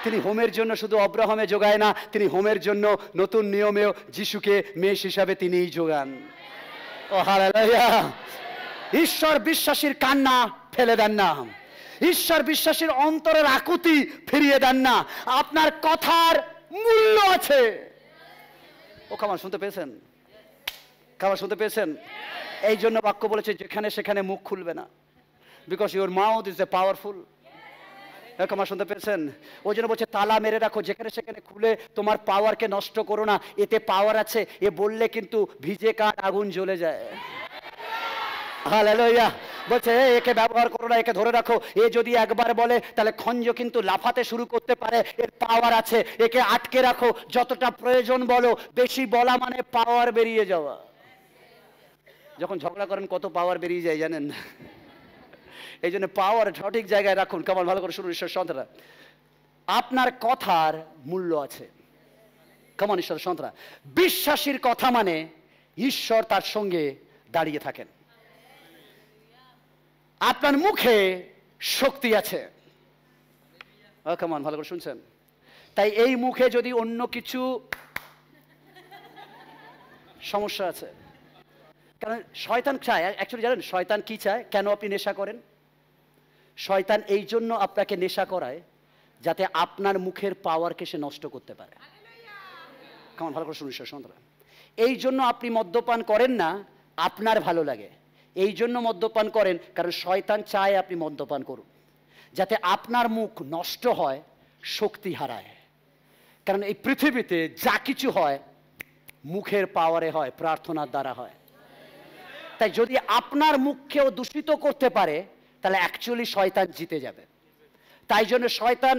[SPEAKER 1] তিনি হোমের জন্য শুধু আব্রাহামে যোগায় না, তিনি হোমের জন্য নতুন নিয়মেও যিশুকে মেষ হিসাবে তিনিই যোগান। ও হালেলুয়া। ঈশ্বর বিশ্বাসীর কান্না ফেলে দেন না, ঈশ্বর বিশ্বাসীর অন্তরের আকুতি ফিরিয়ে দেন না। আপনার কথার মূল্য আছে। ও খাবার শুনতে পেয়েছেন? খাবার শুনতে পেয়েছেন? এই জন্য বাক্য বলেছে যেখানে সেখানে মুখ খুলবে না, because your mouth is a powerful. আমার শুনতে পেয়েছেন? ওই জন্য বলছে তালা মেরে রাখো, যেখানে সেখানে খুলে তোমার পাওয়ারকে নষ্ট করো না, এতে পাওয়ার আছে। এ বললে কিন্তু ভিজে কাঠ আগুন জ্বলে যায়। হালেলুয়া। বলছে একে ব্যবহার করো না, একে ধরে রাখো। এ যদি একবার বলে তাহলে খঞ্জ কিন্তু লাফাতে শুরু করতে পারে, এর পাওয়ার আছে। একে আটকে রাখো, যতটা প্রয়োজন বলো। বেশি বলা মানে পাওয়ার বেরিয়ে যাওয়া। যখন ঝগড়া করেন কত পাওয়ার বেরিয়ে যায় জানেন? এই জন্য পাওয়ার সঠিক জায়গায় রাখুন। কেমন ভালো করে শুনুন ঈশ্বর সন্তানরা, আপনার কথার মূল্য আছে। কেমন ঈশ্বর সন্তানরা, বিশ্বাসীর কথা মানে ঈশ্বর তার সঙ্গে দাঁড়িয়ে থাকেন। আপনার মুখে শক্তি আছে। কেমন ভালো করে শুনছেন? তাই এই মুখে যদি অন্য কিছু সমস্যা আছে, কারণ শয়তান চায়, অ্যাকচুয়ালি জানেন শয়তান কি চায়? কেন আপনি নেশা করেন? শয়তান এই জন্য আপনাকে নেশা করায় যাতে আপনার মুখের পাওয়ারকে সে নষ্ট করতে পারে। কেমন ভালো করে শুনুন সন্তান, এই জন্য আপনি মদ্যপান করেন না আপনার ভালো লাগে, এই জন্য মদ্যপান করেন কারণ শয়তান চায় আপনি মদ্যপান করুন, যাতে আপনার মুখ নষ্ট হয়, শক্তি হারায়। কারণ এই পৃথিবীতে যা কিছু হয় মুখের পাওয়ারে হয়, প্রার্থনার দ্বারা হয়। তাই যদি আপনার মুখকেও দূষিত করতে পারে তাহলে অ্যাকচুয়ালি শয়তান জিতে যাবে। তাই জন্য শয়তান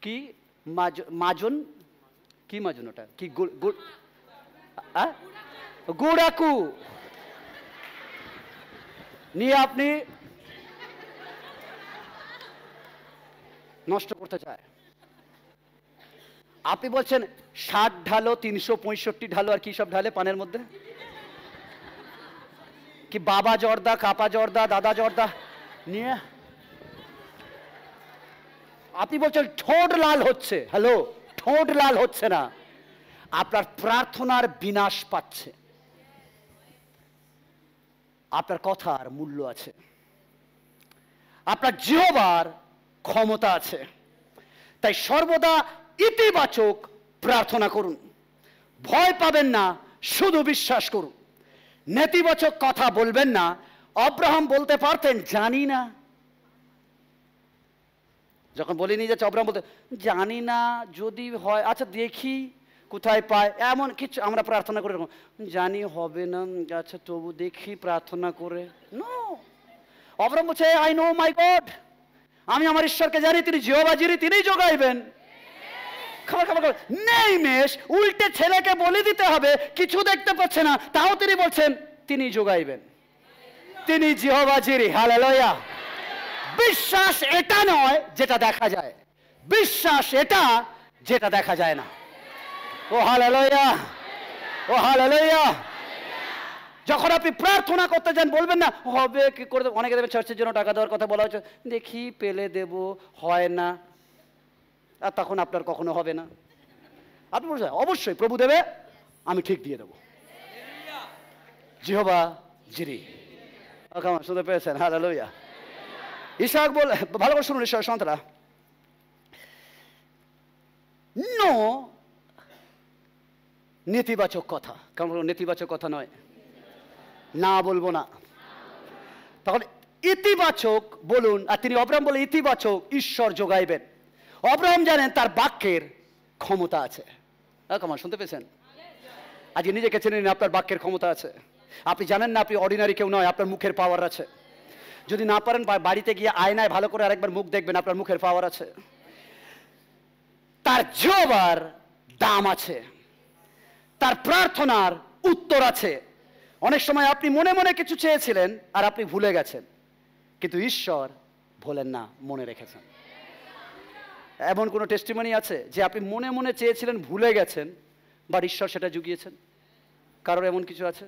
[SPEAKER 1] কি মাজন, কি মাজন, ওটা কি গুড়াকু নিয়ে আপনি নষ্ট করতে চায়। আপনি বলছেন 60 ঢালো, 365 ঢালো, আর কি সব ঢালে পানের মধ্যে, কি বাবা জর্দা, কাপা জর্দা, দাদা জর্দা নিয়ে আপনি বলছেন ঠোঁট লাল হচ্ছে। হ্যালো, ঠোঁট লাল হচ্ছে না, আপনার প্রার্থনার বিনাশ পাচ্ছে। আপনার কথার মূল্য আছে, আপনার জিহ্বার ক্ষমতা আছে। তাই সর্বদা ইতিবাচক প্রার্থনা করুন, ভয় পাবেন না, শুধু বিশ্বাস করুন। নেতিবাচক কথা বলবেন না। আব্রাহাম বলতে পারতেন জানি না, যখন বলিনি যাচ্ছে আব্রাহাম বলতে জানি না, যদি হয় আচ্ছা দেখি কোথায় পায়, এমন কিছু আমরা প্রার্থনা করে জানি হবে না, আচ্ছা তবু দেখি প্রার্থনা করে। নো, আব্রাহাম বলছে আই নো মাই গড, আমি আমার ঈশ্বরকে জানি, তিনি জিহ্বা যিনি, তিনিই যোগাইবেন। খাবার খাবার খাবার নেই মেশ, উল্টে ছেলেকে বলে দিতে হবে, কিছু দেখতে পাচ্ছে না, তাও তিনি বলছেন তিনি যোগাইবেন, তিনি জিহ্বা যিনি। হালেলুয়া। বিশ্বাস এটা নয় যেটা দেখা যায়, বিশ্বাস এটা যেটা দেখা যায় না। ও হালেলুয়া, ও হালেলুয়া। যখন আপনি প্রার্থনা করতে যান বলবেন না হবে কি করে, অনেকে দেবে চার্চের জন্য টাকা দেওয়ার কথা বলা হচ্ছে, দেখি পেলে দেব, হয় না, আর তখন আপনার কখনো হবে না। আপনি বলছেন অবশ্যই প্রভু দেবে, আমি ঠিক দিয়ে দেবো। জিহ্বা যিনি। কেমন শুনতে পেয়েছেন? হালেলুয়া। ইসাক বলে, ভালো করে শুনুন ঈশ্বর সন্তানরা, নো নেতিবাচক কথা। কারণ নেতিবাচক কথা নয়, না বলবো না, তখন ইতিবাচক বলুন। আর তিনি আব্রাহাম বলে ইতিবাচক, ঈশ্বর যোগাইবেন। আব্রাহাম জানেন তার বাক্যের ক্ষমতা আছে। কেমন শুনতে পেয়েছেন? আজকে নিজেকে চেনে নিন, আপনার বাক্যের ক্ষমতা আছে। আপনি জানেন না আপনি অর্ডিনারি কেউ নয়, আপনার মুখের পাওয়ার আছে। যদি না পারেন বাড়িতে গিয়ে আয়নায় ভালো করে আরেকবার মুখ দেখবেন, আপনার মুখের পাওয়ার আছে। তার জিহ্বার দাম আছে, তার প্রার্থনার উত্তর আছে। অনেক সময় আপনি মনে মনে কিছু চেয়েছিলেন আর আপনি ভুলে গেছেন, কিন্তু ঈশ্বর ভোলেন না, মনে রেখেছেন। এমন কোনো টেস্টিমনি আছে যে আপনি মনে মনে চেয়েছিলেন, ভুলে গেছেন, বাট ঈশ্বর সেটা জুগিয়েছেন? কারোর এমন কিছু আছে?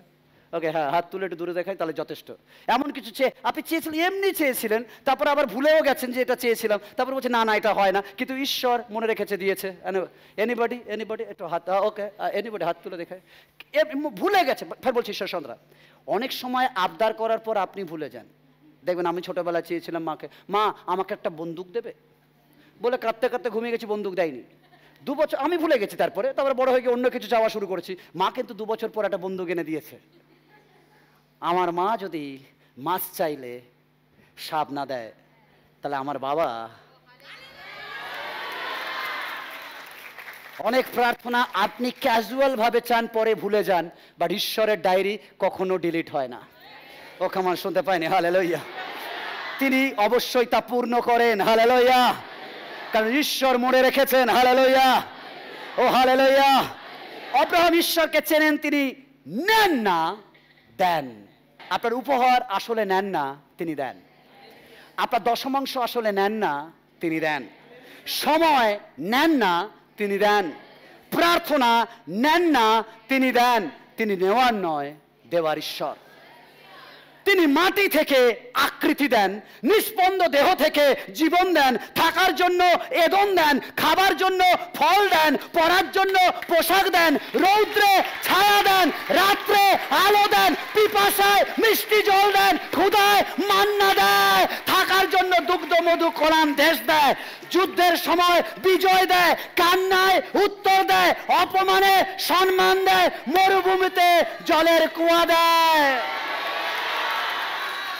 [SPEAKER 1] ওকে, হ্যাঁ, হাত তুলে একটু দূরে দেখাই, তাহলে যথেষ্ট। এমন কিছু আপনি চেয়েছিলেন, এমনি চেয়েছিলেন, তারপর আবার ভুলেও গেছেন যে এটা চেয়েছিলাম, তারপর বলছে না না এটা হয় না, কিন্তু ঈশ্বর মনে রেখেছে, দিয়েছে। এনিবডি এনিবডি একটু হাত, ওকে, এনিবডি হাত তুলে দেখায়, ভুলে গেছে। ফের বলছি ঈশ্বর সন্দ্রা, অনেক সময় আবদার করার পর আপনি ভুলে যান। দেখবেন আমি ছোটবেলায় চেয়েছিলাম মাকে, মা আমাকে একটা বন্দুক দেবে, বলে কাঁদতে কাঁদতে ঘুমিয়ে গেছি, বন্দুক দেয়নি। 2 বছর আমি ভুলে গেছি, তারপরে বড় হয়ে গিয়ে অন্য কিছু চাওয়া শুরু করেছি, মা কিন্তু 2 বছর পর একটা বন্দুক এনে দিয়েছে। আমার মা যদি মাছ চাইলে সাপ না দেয়, তাহলে আমার বাবা অনেক প্রার্থনা আপনি ক্যাজুয়াল ভাবে চান, পরে ভুলে যান, বাট ঈশ্বরের ডায়েরি কখনো ডিলিট হয় না। ও কামান শুনতে পাইনি? হালেলুয়া। তিনি অবশ্যই তা পূর্ণ করেন। হালেলুয়া। কারণ ঈশ্বর মনে রেখেছেন। হালেলুয়া। ও হালেলুয়া। আব্রাহাম ঈশ্বরকে চেনেন, তিনি নেন না, দেন। আপনার উপহার আসলে নেন না, তিনি দেন। আপনার দশমাংশ আসলে নেন না, তিনি দেন। সময় নেন না, তিনি দেন। প্রার্থনা নেন না, তিনি দেন। তিনি নেওয়ার নয়, দেওয়ার ঈশ্বর। তিনি মাটি থেকে আকৃতি দেন, নিষ্পন্দ দেহ থেকে জীবন দেন, থাকার জন্য এদন দেন, খাবার জন্য ফল দেন, পরার জন্য পোশাক দেন, রৌদ্রে ছায়া দেন, রাত্রে আলো দেন, পিপাসায় মিষ্টি জল দেন, ক্ষুধায় মান্না দেয়, থাকার জন্য দুগ্ধ মধু কোরআন দেশ দেয়, যুদ্ধের সময় বিজয় দেয়, কান্নায় উত্তর দেয়, অপমানে সম্মান দেয়, মরুভূমিতে জলের কুয়া দেয়।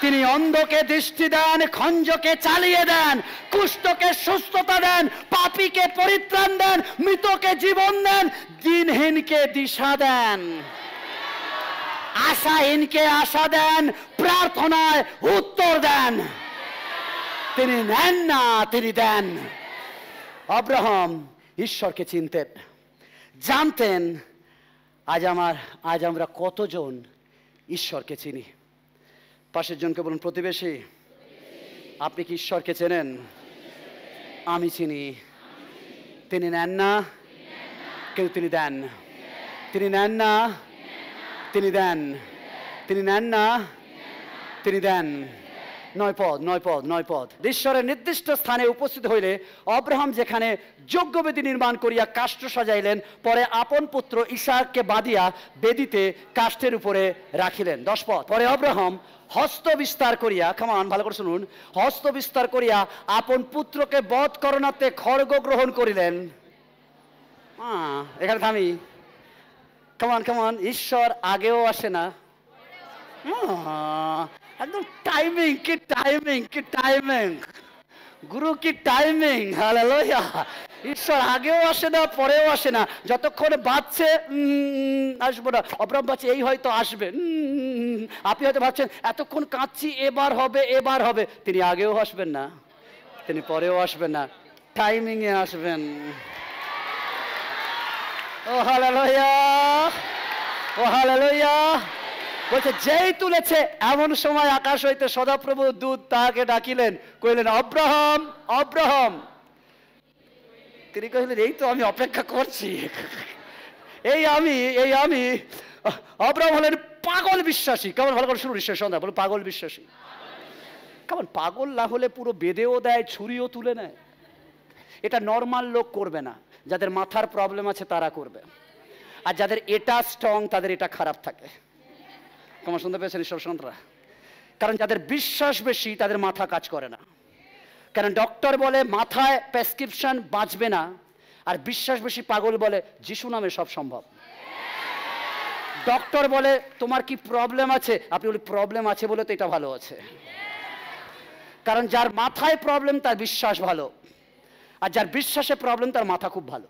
[SPEAKER 1] তিনি অন্ধকে দৃষ্টি দেন, খঞ্জকে চালিয়ে দেন, কুষ্ঠকে সুস্থতা দেন, পাপীকে পরিত্রাণ দেন, মৃতকে জীবন দেন, দিনহীনকে দিশা দেন, আশাহীনকে আশা দেন, প্রার্থনায় উত্তর দেন। তিনি নেন না, তিনি দেন। আব্রাহাম ঈশ্বরকে চিনতেন, জানতেন। আজ আমরা কতজন ঈশ্বরকে চিনি? পাশের জনকে বলুন, প্রতিবেশী, আপনি কি ঈশ্বরকে চেনেন? আমি চিনি। তিনি নেন না, কিন্তু তিনি দেন। তিনি নেন না, তিনি দেন। তিনি নেন না, তিনি দেন। 9 পদ, 9 পদ, 9 পদ। ঈশ্বরের নির্দিষ্ট স্থানে উপস্থিত হইলে আব্রাহাম যেখানে যজ্ঞবেদী নির্মাণ করিয়া কাষ্ঠ সাজাইলেন, পরে আপন পুত্র ইসাককে বাঁধিয়া বেদিতে কাষ্ঠের উপরে রাখিলেন। 10 পদ। পরে আব্রাহাম হস্ত বিস্তার করিয়া, কামান ভালো করে শুনুন, হস্ত বিস্তার করিয়া আপন পুত্রকে বধ করণার্থে খড়গ গ্রহণ করিলেন। এখানে থামি। কামান ঈশ্বর আগেও আসে না, একদম টাইমিং, কি টাইমিং, কি টাইমিং, গুরু কি টাইমিং। হালেলুয়া। ঈশ্বর আগেও আসে না, পরেও আসে না, যতক্ষণে বাঁচছে আসবো না, আব্রাহাম বাঁচছে এই হয়তো আসবে। আপনি হয়তো ভাবছেন এতক্ষণ কাঁদছি, এবার হবে, এবার হবে। তিনি আগেও আসবেন না, তিনি পরেও আসবেন না, টাইমিং এ আসবেন। ও হালেলুয়া, ও হালেলুয়া। বলছে যেই তুলেছে এমন সময় আকাশ হইতে সদাপ্রভু দূত তাহাকে ডাকিলেন, কইলেন, আব্রাহাম, আব্রাহাম। তিনি কহিলেন, এই তো আমি অপেক্ষা করছি, এই আমি। আব্রাহাম হলেন পাগল বিশ্বাসী। কেমন ভালো করে শুরু ঈশ্বর সন্ধ্যা বলে, পাগল বিশ্বাসী। কেমন পাগল না হলে পুরো বেঁধেও দেয়, ছুরিও তুলে নেয়। এটা নর্মাল লোক করবে না, যাদের মাথার প্রবলেম আছে তারা করবে, আর যাদের এটা স্ট্রং তাদের এটা খারাপ থাকে। কেমন শুনতে পেয়েছেন ঈশ্বর সন্তানরা? কারণ যাদের বিশ্বাস বেশি তাদের মাথা কাজ করে না। কারণ ডক্টর বলে মাথায় প্রেসক্রিপশন বাঁচবে না, আর বিশ্বাস বেশি পাগল বলে যিশু নামে সব সম্ভব। ডক্টর বলে তোমার কি প্রবলেম আছে, আপনি বলি প্রবলেম আছে বলে তো এটা ভালো আছে। কারণ যার মাথায় প্রবলেম তার বিশ্বাস ভালো, আর যার বিশ্বাসে প্রবলেম তার মাথা খুব ভালো।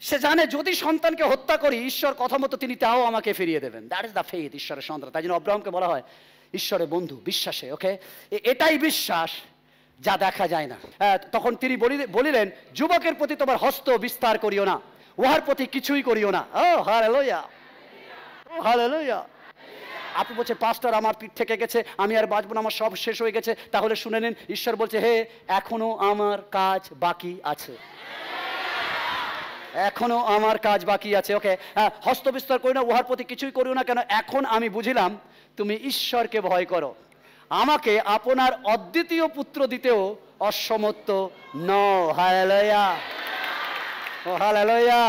[SPEAKER 1] সে জানে যদি সন্তানকে হত্যা করি ঈশ্বর কথা মতো তিনি তাও আমাকে ফিরিয়ে দেবেন। দ্যাট ইজ দ্য ফেথ, ঈশ্বরের সন্তান। তাই জন্য আব্রাহামকে বলা হয় ঈশ্বরের বন্ধু, বিশ্বাসে। ওকে, এটাই বিশ্বাস যা দেখা যায় না। তখন তিনি বলিলেন, যুবকের প্রতি তোমার হস্ত বিস্তার করিও না, উহার প্রতি কিছুই করিও না। ও হালেলুয়া, ও হালেলুয়া। আপনি বলছেন পাস্টার আমার পিঠ থেকে গেছে, আমি আর বাঁচবো না, আমার সব শেষ হয়ে গেছে। তাহলে শুনে নিন, ঈশ্বর বলছে, হে এখনো আমার কাজ বাকি আছে, এখনো আমার কাজ বাকি আছে। ওকে, হস্ত বিস্তার করি না, উহার প্রতি কিছুই করিও না। কেন? এখন আমি বুঝিলাম তুমি ঈশ্বরকে ভয় করো, আমাকে আপনার অদ্বিতীয় পুত্র দিতেও অসমর্থ নও। হালেলুয়া, ও হালেলুয়া।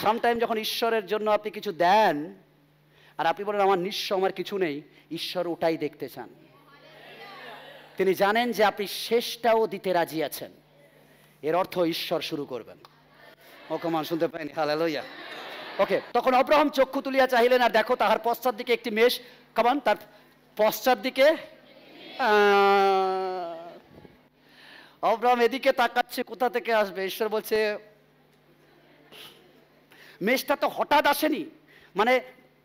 [SPEAKER 1] সামটাইম যখন ঈশ্বরের জন্য আপনি কিছু দেন আর আপনি বলেন আমার নিঃস্ব, আমার কিছু নেই, ঈশ্বর ওটাই দেখতে চান। তিনি জানেন যে আপনি শেষটাও দিতে রাজি আছেন, এর অর্থ ঈশ্বর শুরু করবেন। ওকে মান শুনতে পাইনি? হালেলুয়া। ওকে, তখন আব্রাহাম চক্ষু তুলিয়া চাহিলেন, আর দেখো তাহার পশ্চাৎ দিকে একটি মেষ কামান তার পশ্চাৎ দিকে আব্রাহাম এদিকে তাকাচ্ছে, কোথা থেকে আসবে? ঈশ্বর বলছে মেষটা তো হঠাৎ আসেনি, মানে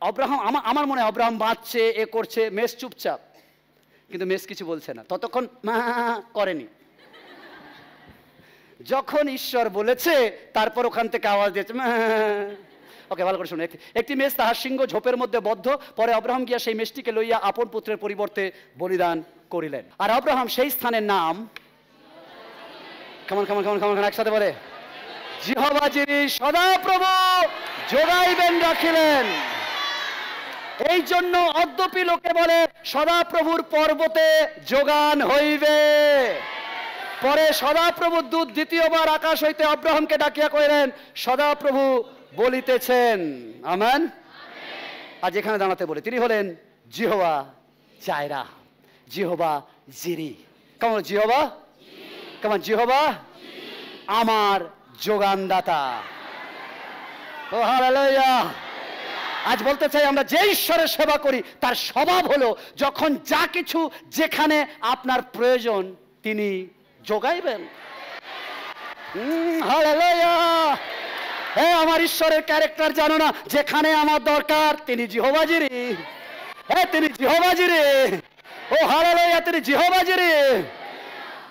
[SPEAKER 1] আব্রাহাম, আমার মনে হয় আব্রাহাম বাঁচছে, এ করছে, মেষ চুপচাপ, কিন্তু মেষ কিছু বলছে না, ততক্ষণ করেনি। যখন ঈশ্বর বলেছে তারপর ওখান থেকে আওয়াজ দিয়েছে। ওকে, ভালো করে শুনে। একটি মেষ তাহার সিংহ ঝোপের মধ্যে বদ্ধ, পরে আব্রাহাম গিয়া সেই মেষটিকে লইয়া আপন পুত্রের পরিবর্তে বলিদান করিলেন। আর আব্রাহাম সেই স্থানের নাম কেমন কেমন কেমন কেমন একসাথে বলে, জিহোবা যিনি সদাপ্রভু যোগাইবেন রাখিলেন। এই জন্য অদ্যপি লোকে বলে সদাপ্রভুর পর্বতে যোগান হইবে। পরে সদাপ্রভুর দূত দ্বিতীয়বার আকাশ হইতে আব্রাহামকে ডাকিয়া কইলেন, সদাপ্রভু বলিতেছেন। আমেন। আজ এখানে দাঁড়াতে বলে তিনি হলেন জিহোবা জায়রা, জিহোবা জিরি। কেমন জিহোবা? কেমন জিহোবা? আমার যোগানদাতা। ও হালেলুয়া। আজ বলতে চাই আমরা যে ঈশ্বরের সেবা করি তার স্বভাব হলো যখন যা কিছু যেখানে আপনার প্রয়োজন তিনি যোগাইবেন। হালেলুয়া। হ্যাঁ, আমার ঈশ্বরের ক্যারেক্টার জানো না? যেখানে আমার দরকার তিনি জিহোবা জিরি। হ্যাঁ, তিনি জিহোবা জিরি। ও হালেলুয়া, তিনি জিহোবা জিরি।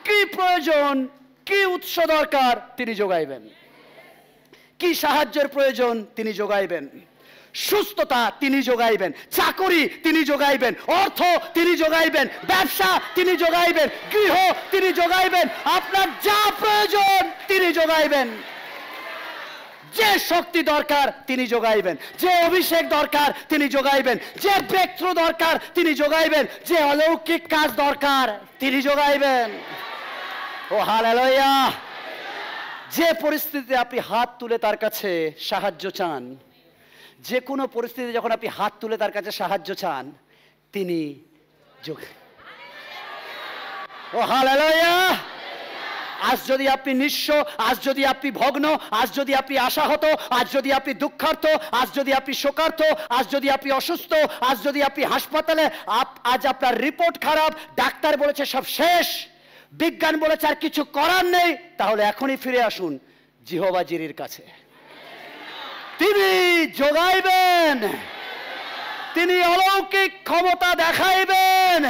[SPEAKER 1] কি প্রয়োজন, কি উৎস দরকার তিনি যোগাইবেন। কি সাহায্যের প্রয়োজন তিনি যোগাইবেন। সুস্থতা তিনি যোগাইবেন, চাকরি তিনি যোগাইবেন, অর্থ তিনি যোগাইবেন, ব্যবসা তিনি যোগাইবেন, গৃহ তিনি যোগাইবেন। আপনার যা প্রয়োজন তিনি যোগাইবেন। যে শক্তি দরকার তিনি যোগাইবেন, যে অভিষেক দরকার তিনি যোগাইবেন, যে ব্রেকথ্রু দরকার তিনি যোগাইবেন, যে অলৌকিক কাজ দরকার তিনি যোগাইবেন। ও হালেলুয়া। যে পরিস্থিতিতে আপনি হাত তুলে তার কাছে সাহায্য চান, যে কোনো পরিস্থিতিতে যখন আপনি হাত তুলে তার কাছে সাহায্য চান তিনি ও হালেলুয়া। আজ যদি আপনি নিঃস্ব, আজ যদি আপনি ভগ্ন, আজ যদি আপনি আশাহত, আজ যদি আপনি দুঃখার্থ, আজ যদি আপনি শোকার্থ, আজ যদি আপনি অসুস্থ, আজ যদি আপনি হাসপাতালে, আজ আপনার রিপোর্ট খারাপ, ডাক্তার বলেছে সব শেষ, বিজ্ঞান বলেছে আর কিছু করার নেই, তাহলে এখনই ফিরে আসুন জিহোবা জিরির কাছে। তিনি যোগাইবেন, তিনি অলৌকিক ক্ষমতা দেখাইবেন।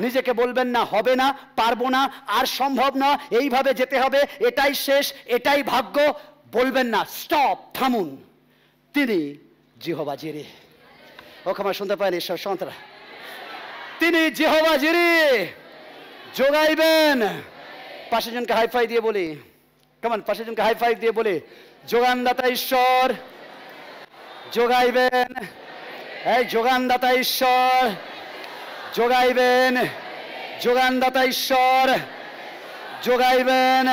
[SPEAKER 1] নিজেকে বলবেন না হবে না, পারবো না, আর সম্ভব না, এইভাবে যেতে হবে, এটাই শেষ, এটাই ভাগ্য। বলবেন না, স্টপ, থামুন। তিনি জিহোবা জিরি। ওকে আমার শুনতে পায়নি ঈশ্বর সন্তানরা, তিনি জিহোবা জিরি যোগাইবেন। পাশের জনকে হাই ফাইভ দিয়ে বলি, কেমন পাশের জনকে হাই ফাইভ দিয়ে বলি, যোগানদাতা ঈশ্বর যোগাইবেন। এই যোগানদাতা ঈশ্বর যোগাইবেন, যোগানদাতা ঈশ্বর যোগাইবেন।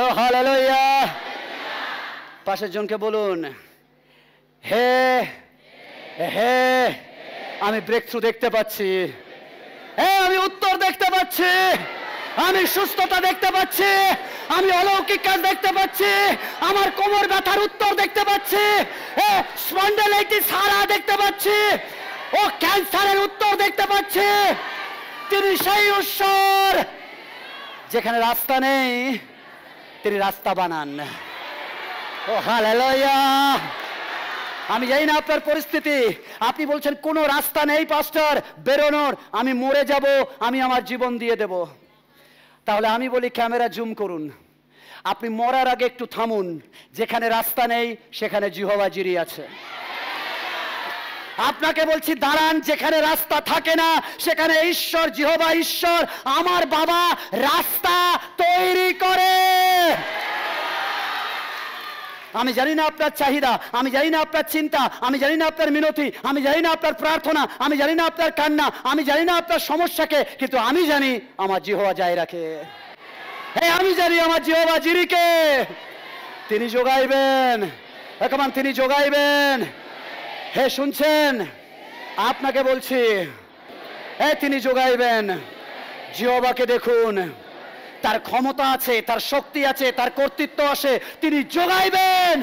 [SPEAKER 1] ও হালেলুয়া। পাশের জনকে বলুন, হে হে আমি ব্রেকথ্রু দেখতে পাচ্ছি, হ্যাঁ আমি উত্তর দেখতে পাচ্ছি, আমি সুস্থতা দেখতে পাচ্ছি, আমি অলৌকিক কাজ দেখতে পাচ্ছি, আমার কোমর ব্যথার উত্তর দেখতে পাচ্ছি, স্পন্ডাইলাইটিস সারা দেখতে পাচ্ছি, ও ক্যান্সারের উত্তর দেখতে পাচ্ছি। তিনি সেই ঈশ্বর যেখানে রাস্তা নেই তিনি রাস্তা বানান। ও হালেলুয়া। আমি জানি না আপনার পরিস্থিতি, আপনি বলছেন কোনো রাস্তা নেই পাস্টার বেরোনোর, আমি মরে যাব, আমি আমার জীবন দিয়ে দেব। তাহলে আমি বলি ক্যামেরা জুম করুন, আপনি মরার আগে একটু থামুন। যেখানে রাস্তা নেই সেখানে জিহোবা জিরি আছে। আপনাকে বলছি দাঁড়ান, যেখানে রাস্তা থাকে না সেখানে ঈশ্বর জিহোবা ঈশ্বর আমার বাবা রাস্তা তৈরি করে। আমি জানি না আপনার চাহিদা, আমি জানি না আপনার চিন্তা, আমি জানি না আপনার মিনতি, আমি জানি না আপনার প্রার্থনা, আমি জানি না আপনার কান্না, আমি জানি না আপনার সমস্যাকে, কিন্তু আমি জানি আমার জিহোবা জায়রাকে। হ্যাঁ, আমি জানি আমার জিহোবা জিরিকে। তিনি যোগাইবেন, এখন তিনি যোগাইবেন। হে শুনছেন, আপনাকে বলছি, হ্যাঁ তিনি যোগাইবেন। জিহোবাকে দেখুন, তার ক্ষমতা আছে, তার শক্তি আছে, তার কর্তৃত্ব আছে, তিনি যোগাইবেন।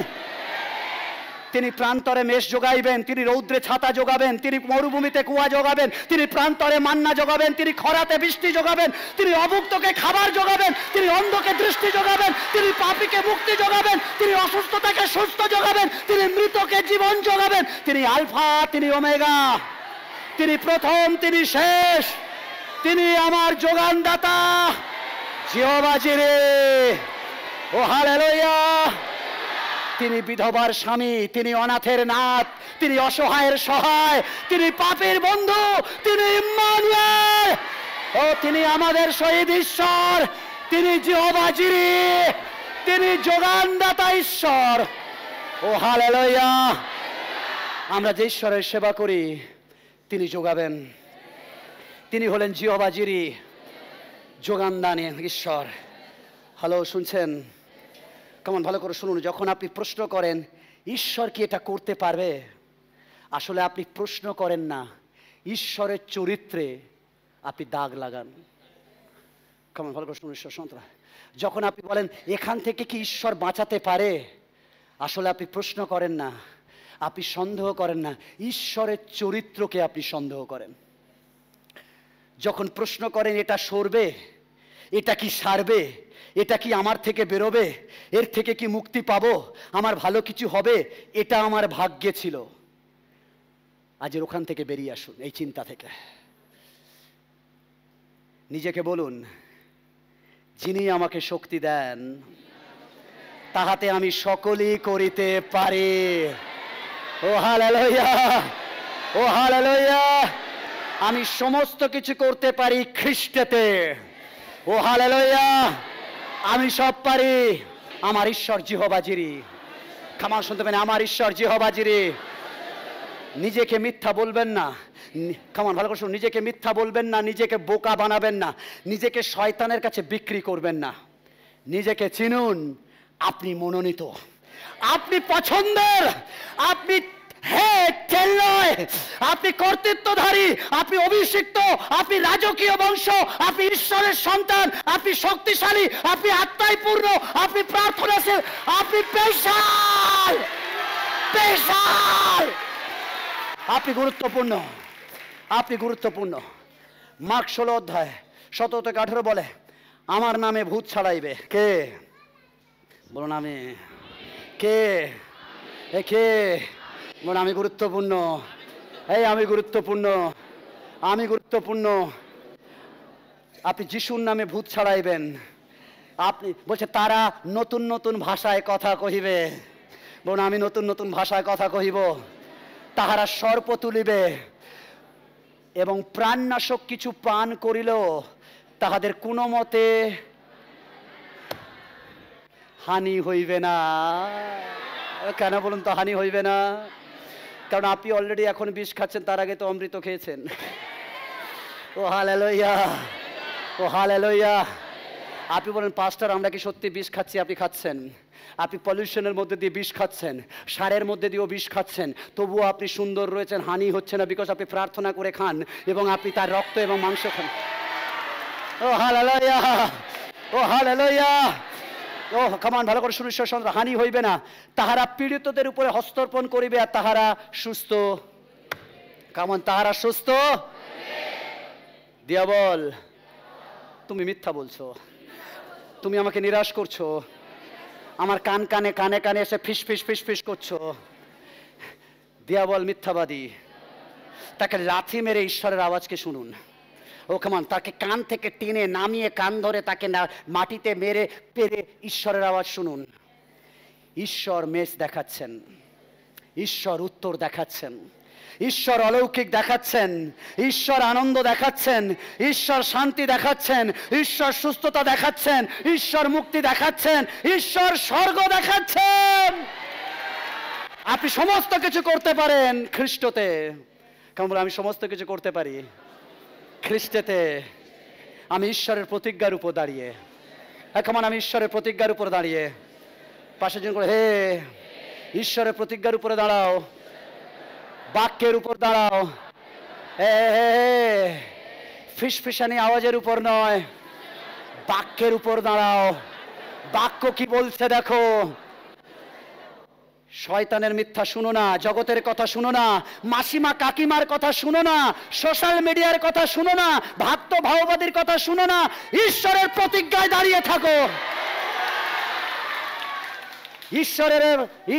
[SPEAKER 1] তিনি প্রান্তরে মেষ যোগাইবেন, তিনি রৌদ্রে ছাতা যোগাবেন, তিনি মরুভূমিতে কুয়া যোগাবেন, তিনি প্রান্তরে মান্না যোগাবেন, তিনি খরাতে বৃষ্টি যোগাবেন, তিনি অভুক্তকে খাবার যোগাবেন, তিনি অন্ধকে দৃষ্টি যোগাবেন, তিনি পাপীকে মুক্তি যোগাবেন, তিনি অসুস্থতাকে সুস্থ যোগাবেন, তিনি মৃতকে জীবন যোগাবেন। তিনি আলফা, তিনি ওমেগা, তিনি প্রথম, তিনি শেষ, তিনি আমার যোগানদাতা, জিহোভা জিরে। ও হালেলুয়া। তিনি বিধবার স্বামী, তিনি অনাথের নাথ, তিনি অসহায়ের সহায়, তিনি পাপীর বন্ধু, তিনি ইম্মানুয়েল। ও তিনি আমাদের শহীদ ঈশ্বর, তিনি জিহোভা জিরে, তিনি যোগানদাতা ঈশ্বর। ও হালেলুয়া। আমরা যে ঈশ্বরের সেবা করি তিনি যোগাবেন। তিনি হলেন জিহোভা জিরে, যোগানদানী ঈশ্বর। হ্যালো, শুনছেন? কেমন ভালো করে শুনুন। যখন আপনি প্রশ্ন করেন ঈশ্বর কি এটা করতে পারবে, আসলে আপনি প্রশ্ন করেন না, ঈশ্বরের চরিত্রে আপনি দাগ লাগান। কেমন ভালো করে শুনুন ঈশ্বর সন্তান। যখন আপনি বলেন এখান থেকে কি ঈশ্বর বাঁচাতে পারে, আসলে আপনি প্রশ্ন করেন না, আপনি সন্দেহ করেন না, ঈশ্বরের চরিত্রকে আপনি সন্দেহ করেন। যখন প্রশ্ন করেন এটা সরবে, এটা কি সারবে, এটা কি আমার থেকে বেরোবে, এর থেকে কি মুক্তি পাবো, আমার ভালো কিছু হবে, এটা আমার ভাগ্যে ছিল, আজের ওখান থেকে বেরিয়ে আসুন, এই চিন্তা থেকে। নিজেকে বলুন, যিনি আমাকে শক্তি দেন তাহাতে আমি সকলই করিতে পারি। ও হালেলুয়া, ও হালেলুয়া। আমি সমস্ত কিছু করতে পারি খ্রিস্টেতে। ও হালেলুয়া। আমি সব পারি। আমার ঈশ্বর জিহোভা জিরে। খামার শুনতে পেন, আমার ঈশ্বর জিহোভা জিরে। নিজেকে মিথ্যা বলবেন না। কেমন ভালো করে শুনুন, নিজেকে মিথ্যা বলবেন না, নিজেকে বোকা বানাবেন না, নিজেকে শয়তানের কাছে বিক্রি করবেন না। নিজেকে চিনুন, আপনি মনোনীত, আপনি পছন্দের, আপনি আপনি কর্তৃত্বধারী, আপনি অভিষিক্ত, আপনি রাজকীয় বংশ, আপনি ঈশ্বরের সন্তান, আপনি শক্তিশালী, আপনি আত্মায় পূর্ণ, আপনি প্রার্থনাশীল, আপনি স্পেশাল, স্পেশাল, আপনি গুরুত্বপূর্ণ, আপনি গুরুত্বপূর্ণ। মার্ক 16 অধ্যায় 17 থেকে 18 বলে, আমার নামে ভূত ছাড়াইবে কে? বলুন আমি। কে? কে? বলুন আমি গুরুত্বপূর্ণ। এই আমি গুরুত্বপূর্ণ, আমি গুরুত্বপূর্ণ। আপনি যিশুর নামে ভূত ছাড়াইবেন। আপনি বলছে তারা নতুন নতুন ভাষায় কথা কহিবে। বলুন আমি নতুন নতুন ভাষায় কথা কহিব। তাহারা সর্প তুলিবে এবং প্রাণনাশক কিছু পান করিলেও তাহাদের কোনো মতে হানি হইবে না। কেন বলুন তো হানি হইবে না? কারণ আপনি অলরেডি এখন বিষ খাচ্ছেন, তার আগে তো অমৃত খেয়েছেন। ও হালেলুয়া, ও হালেলুয়া। আপনি বলেন পাস্টার আমরা কি সত্যি বিষ খাচ্ছি? আপনি খাচ্ছেন। আপনি পলিউশনের মধ্যে দিয়ে বিষ খাচ্ছেন, সারের মধ্যে দিয়েও বিষ খাচ্ছেন, তবুও আপনি সুন্দর রয়েছেন, হানি হচ্ছে না, বিকজ আপনি প্রার্থনা করে খান এবং আপনি তার রক্ত এবং মাংস খান। ও হালেলুয়া, ও হালেলুয়া। ও কামান ভালো করে শুনুন, ঈশ্বর হানি হইবে না। তাহারা পীড়িতদের উপরে হস্তর্পণ করিবে আর তাহারা সুস্থ। কামান তাহারা সুস্থ। দিয়া বল, তুমি মিথ্যা বলছো, তুমি আমাকে নিরাশ করছো, আমার কান কানে কানে কানে এসে ফিস ফিস ফিস ফিস করছো। দিয়া বল মিথ্যাবাদী। তাকে লাথি মেরে ঈশ্বরের আওয়াজকে শুনুন। ও কামান, তাকে কান থেকে টেনে নামিয়ে কান ধরে তাকে মাটিতে মেরে পেরে ঈশ্বরের আওয়াজ শুনুন। ঈশ্বর মেষ দেখাচ্ছেন, ঈশ্বর উত্তর দেখাচ্ছেন, ঈশ্বর অলৌকিক দেখাচ্ছেন, ঈশ্বর আনন্দ দেখাচ্ছেন, ঈশ্বর শান্তি দেখাচ্ছেন, ঈশ্বর সুস্থতা দেখাচ্ছেন, ঈশ্বর মুক্তি দেখাচ্ছেন, ঈশ্বর স্বর্গ দেখাচ্ছেন। আপনি সমস্ত কিছু করতে পারেন খ্রিস্টতে। কেমন বলে আমি সমস্ত কিছু করতে পারি খ্রিস্টেতে। আমি ঈশ্বরের প্রতিজ্ঞার উপর দাঁড়িয়ে, কেমন আমি ঈশ্বরের প্রতিজ্ঞার উপর দাঁড়িয়ে। পাশে জন করে হে ঈশ্বরের প্রতিজ্ঞার উপরে দাঁড়াও, বাক্যের উপর দাঁড়াও। ফিসফিসানি আওয়াজের উপর নয়, বাক্যের উপর দাঁড়াও। বাক্য কি বলছে দেখো। শয়তানের মিথ্যা শুনো না, জগতের কথা শুনো না, মাসিমা কাকিমার কথা শুনো না, সোশ্যাল মিডিয়ার কথা শুনো না, ভক্ত ভাওবাদীর কথা শুনো না, ঈশ্বরের প্রতিজ্ঞায় দাঁড়িয়ে থাকো।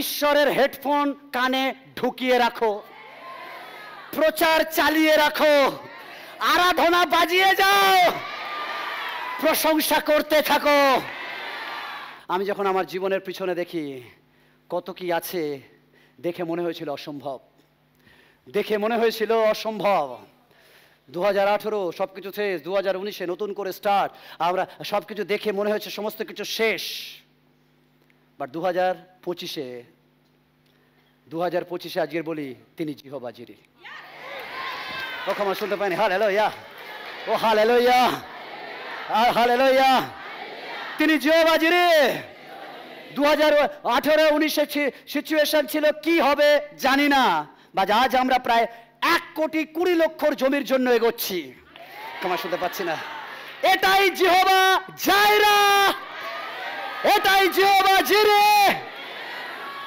[SPEAKER 1] ঈশ্বরের হেডফোন কানে ঢুকিয়ে রাখো, প্রচার চালিয়ে রাখো, আরাধনা বাজিয়ে যাও, প্রশংসা করতে থাকো। আমি যখন আমার জীবনের পিছনে দেখি কত কি আছে, দেখে মনে হয়েছিল অসম্ভব, দেখে মনে হয়েছিল অসম্ভব। 2018 সবকিছু শেষ, 2019 নতুন করে স্টার্ট, আমরা সবকিছু দেখে মনে হয়েছে সমস্ত কিছু শেষ। বাট 2025 আজকের বলি তিনি জিহোবা জিরে। ও ক্ষমা শুনতে পাইনি, হালেলুয়া, ও হালেলুয়া, আর হালেলুয়া। তিনি জিহোবা জিরে। 2018-19 সিচুয়েশন ছিল কি হবে জানি না, বা আজ আমরা প্রায় 1,20,00,000 জমির জন্য এগোচ্ছি। ক্ষমা শুনতে পাচ্ছি না। এটাই জিহোবা জাইরা, এটাই জিহোবা জিরে।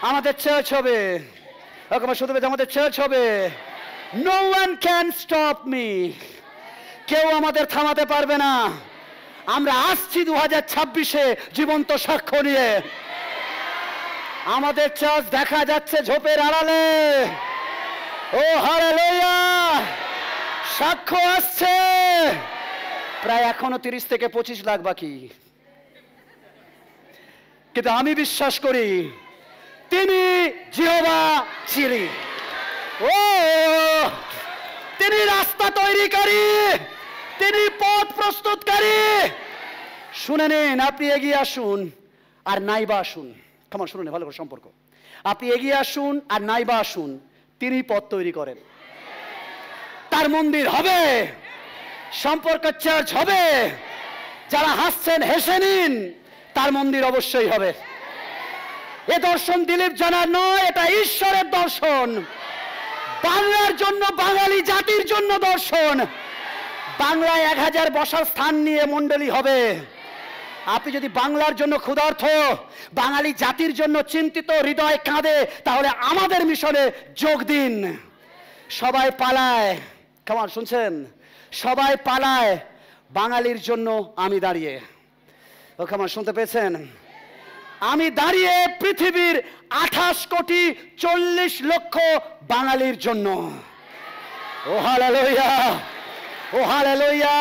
[SPEAKER 1] আমাদের চার্চ হবে, ক্ষমা শুনতে পাচ্ছি, আমাদের চার্চ হবে। No one can stop me, কেউ আমাদের থামাতে পারবে না। আমরা আসছি 2026-এ জীবন্ত সাক্ষ্য নিয়ে। আমাদের চার্চ দেখা যাচ্ছে ঝোপের আড়ালে। ও হালেলুয়া, সাক্ষ্য আসছে। প্রায় এখনো 30 থেকে 25 লাখ বাকি, কিন্তু আমি বিশ্বাস করি তিনি জিহোবা জিরে। ও তিনি রাস্তা তৈরিকারী, তিনি পথ প্রস্তুতকারী। শুনে নিন, আপনি এগিয়ে আসুন আর নাইবা আসুন। কেমন শুনুন, ভালো করে সম্পর্ক। আপনি এগিয়ে আসুন আর নাইবা আসুন, তিনি পথ তৈরি করেন। তার মন্দির হবে, সম্পর্ক চার্চ হবে। যারা হাসছেন হেসে নিন, তার মন্দির অবশ্যই হবে। এ দর্শন দিলীপ জানার নয়, এটা ঈশ্বরের দর্শন। বাংলার জন্য, বাঙালি জাতির জন্য দর্শন। বাংলায় 1000 বসার স্থান নিয়ে মণ্ডলী হবে। আপনি যদি বাংলার জন্য ক্ষুধার্ত, বাঙালি জাতির জন্য চিন্তিত, হৃদয় কাঁদে, তাহলে আমাদের মিশনে যোগ দিন। সবাই পালায়, কেমন শুনছেন? সবাই পালায়, বাঙালির জন্য আমি দাঁড়িয়ে। ও কেমন শুনতে পেয়েছেন? আমি দাঁড়িয়ে পৃথিবীর 28,40,00,000 বাঙালির জন্য। ও হালেলুয়া, ও হালেলুয়া।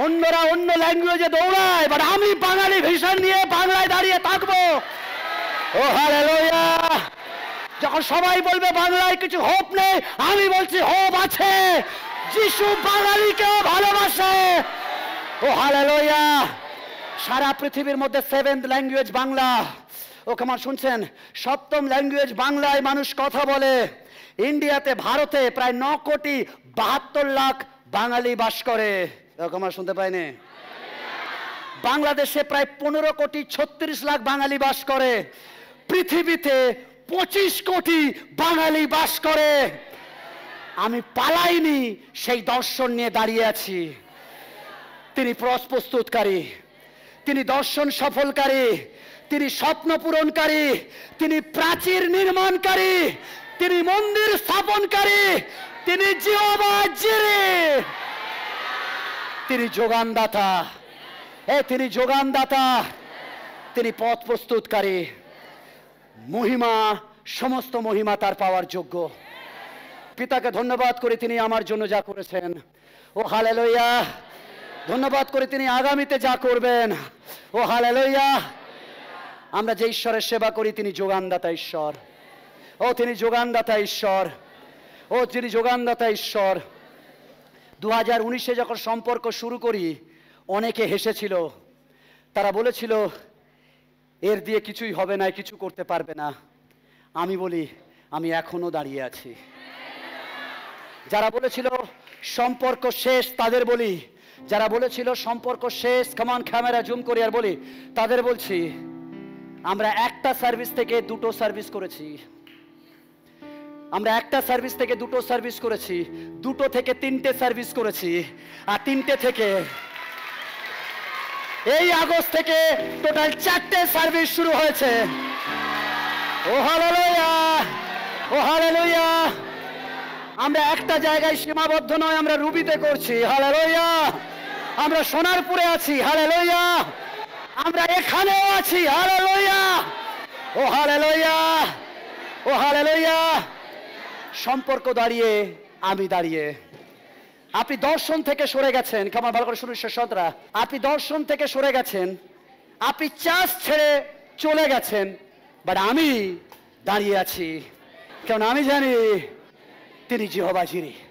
[SPEAKER 1] অন্যরা অন্য ল্যাঙ্গুয়েজে দৌড়ায়, বাট আমি বাঙালি ভিশন নিয়ে বাংলায় দাঁড়িয়ে থাকবো। ও হালেলুয়া। যখন সবাই বলবে বাংলায় কিছু হোপ নেই, আমি বলছি হোপ আছে। যিশু বাঙালিকেও ভালোবাসে। ও হালেলুয়া। সারা পৃথিবীর মধ্যে 7th ল্যাঙ্গুয়েজ বাংলা। ও কেমন শুনছেন? 7ম ল্যাঙ্গুয়েজ বাংলায় মানুষ কথা বলে। ইন্ডিয়াতে, ভারতে প্রায় 9,72,00,000 বাঙালি বাস করে। কেমন শুনতে পাইনি? বাংলাদেশে প্রায় 15,36,00,000 বাঙালি বাস করে। পৃথিবীতে 25 কোটি বাঙালি বাস করে। আমি পালাইনি, সেই দর্শন নিয়ে দাঁড়িয়ে আছি। তিনি পথ প্রস্তুতকারী, তিনি দর্শন সফলকারী, তিনি স্বপ্ন পূরণকারী, তিনি প্রাচীর নির্মাণকারী, তিনি মন্দির স্থাপনকারী, তিনি জিহোবা জিরে। তিনি যোগানদাতা, তিনি যোগানদাতা, তিনি পথ প্রস্তুতকারী। মহিমা, সমস্ত মহিমা তার পাওয়ার যোগ্য। পিতাকে ধন্যবাদ করি, তিনি আমার জন্য যা করেছেন। ও হালেলুয়া। ধন্যবাদ করি তিনি আগামীতে যা করবেন। ও হালেলুয়া। আমরা যে ঈশ্বরের সেবা করি, তিনি যোগানদাতা ঈশ্বর। ও তিনি যোগানদাতা ঈশ্বর। ও তিনি যোগানদাতা ঈশ্বর। 2019-এ যখন সম্পর্ক শুরু করি, অনেকে হেসেছিল। তারা বলেছিল এর দিয়ে কিছুই হবে না, কিছু করতে পারবে না। আমি বলি আমি এখনো দাঁড়িয়ে আছি। যারা বলেছিল সম্পর্ক শেষ, তাদের বলি, যারা বলেছিল সম্পর্ক শেষ, কামান ক্যামেরা জুম করি আর বলি, তাদের বলছি আমরা একটা সার্ভিস থেকে দুটো সার্ভিস করেছি। আমরা একটা সার্ভিস থেকে দুটো সার্ভিস করেছি, দুটো থেকে তিনটে সার্ভিস করেছি, আর তিনটে থেকে এই আগস্ট থেকে টোটাল 4টে সার্ভিস শুরু হয়েছে। ও হালেলুয়া, ও হালেলুয়া। আমরা একটা জায়গায় সীমাবদ্ধ নয়, আমরা রুবিতে করছি। হালেলুয়া। আমরা সোনারপুরে আছি। হালেলুয়া। আমরা এখানেও আছি। হালেলুয়া, ও হালেলুয়া, ও হালেলুয়া। সম্পর্ক দাঁড়িয়ে, আমি দাঁড়িয়ে। আপনি দর্শন থেকে সরে গেছেন, কেমন ভালো করে শুরু সতরা। আপনি দর্শন থেকে সরে গেছেন, আপনি চার্চ ছেড়ে চলে গেছেন, বাট আমি দাঁড়িয়ে আছি, কারণ আমি জানি তিনি জিহোবা জিরে।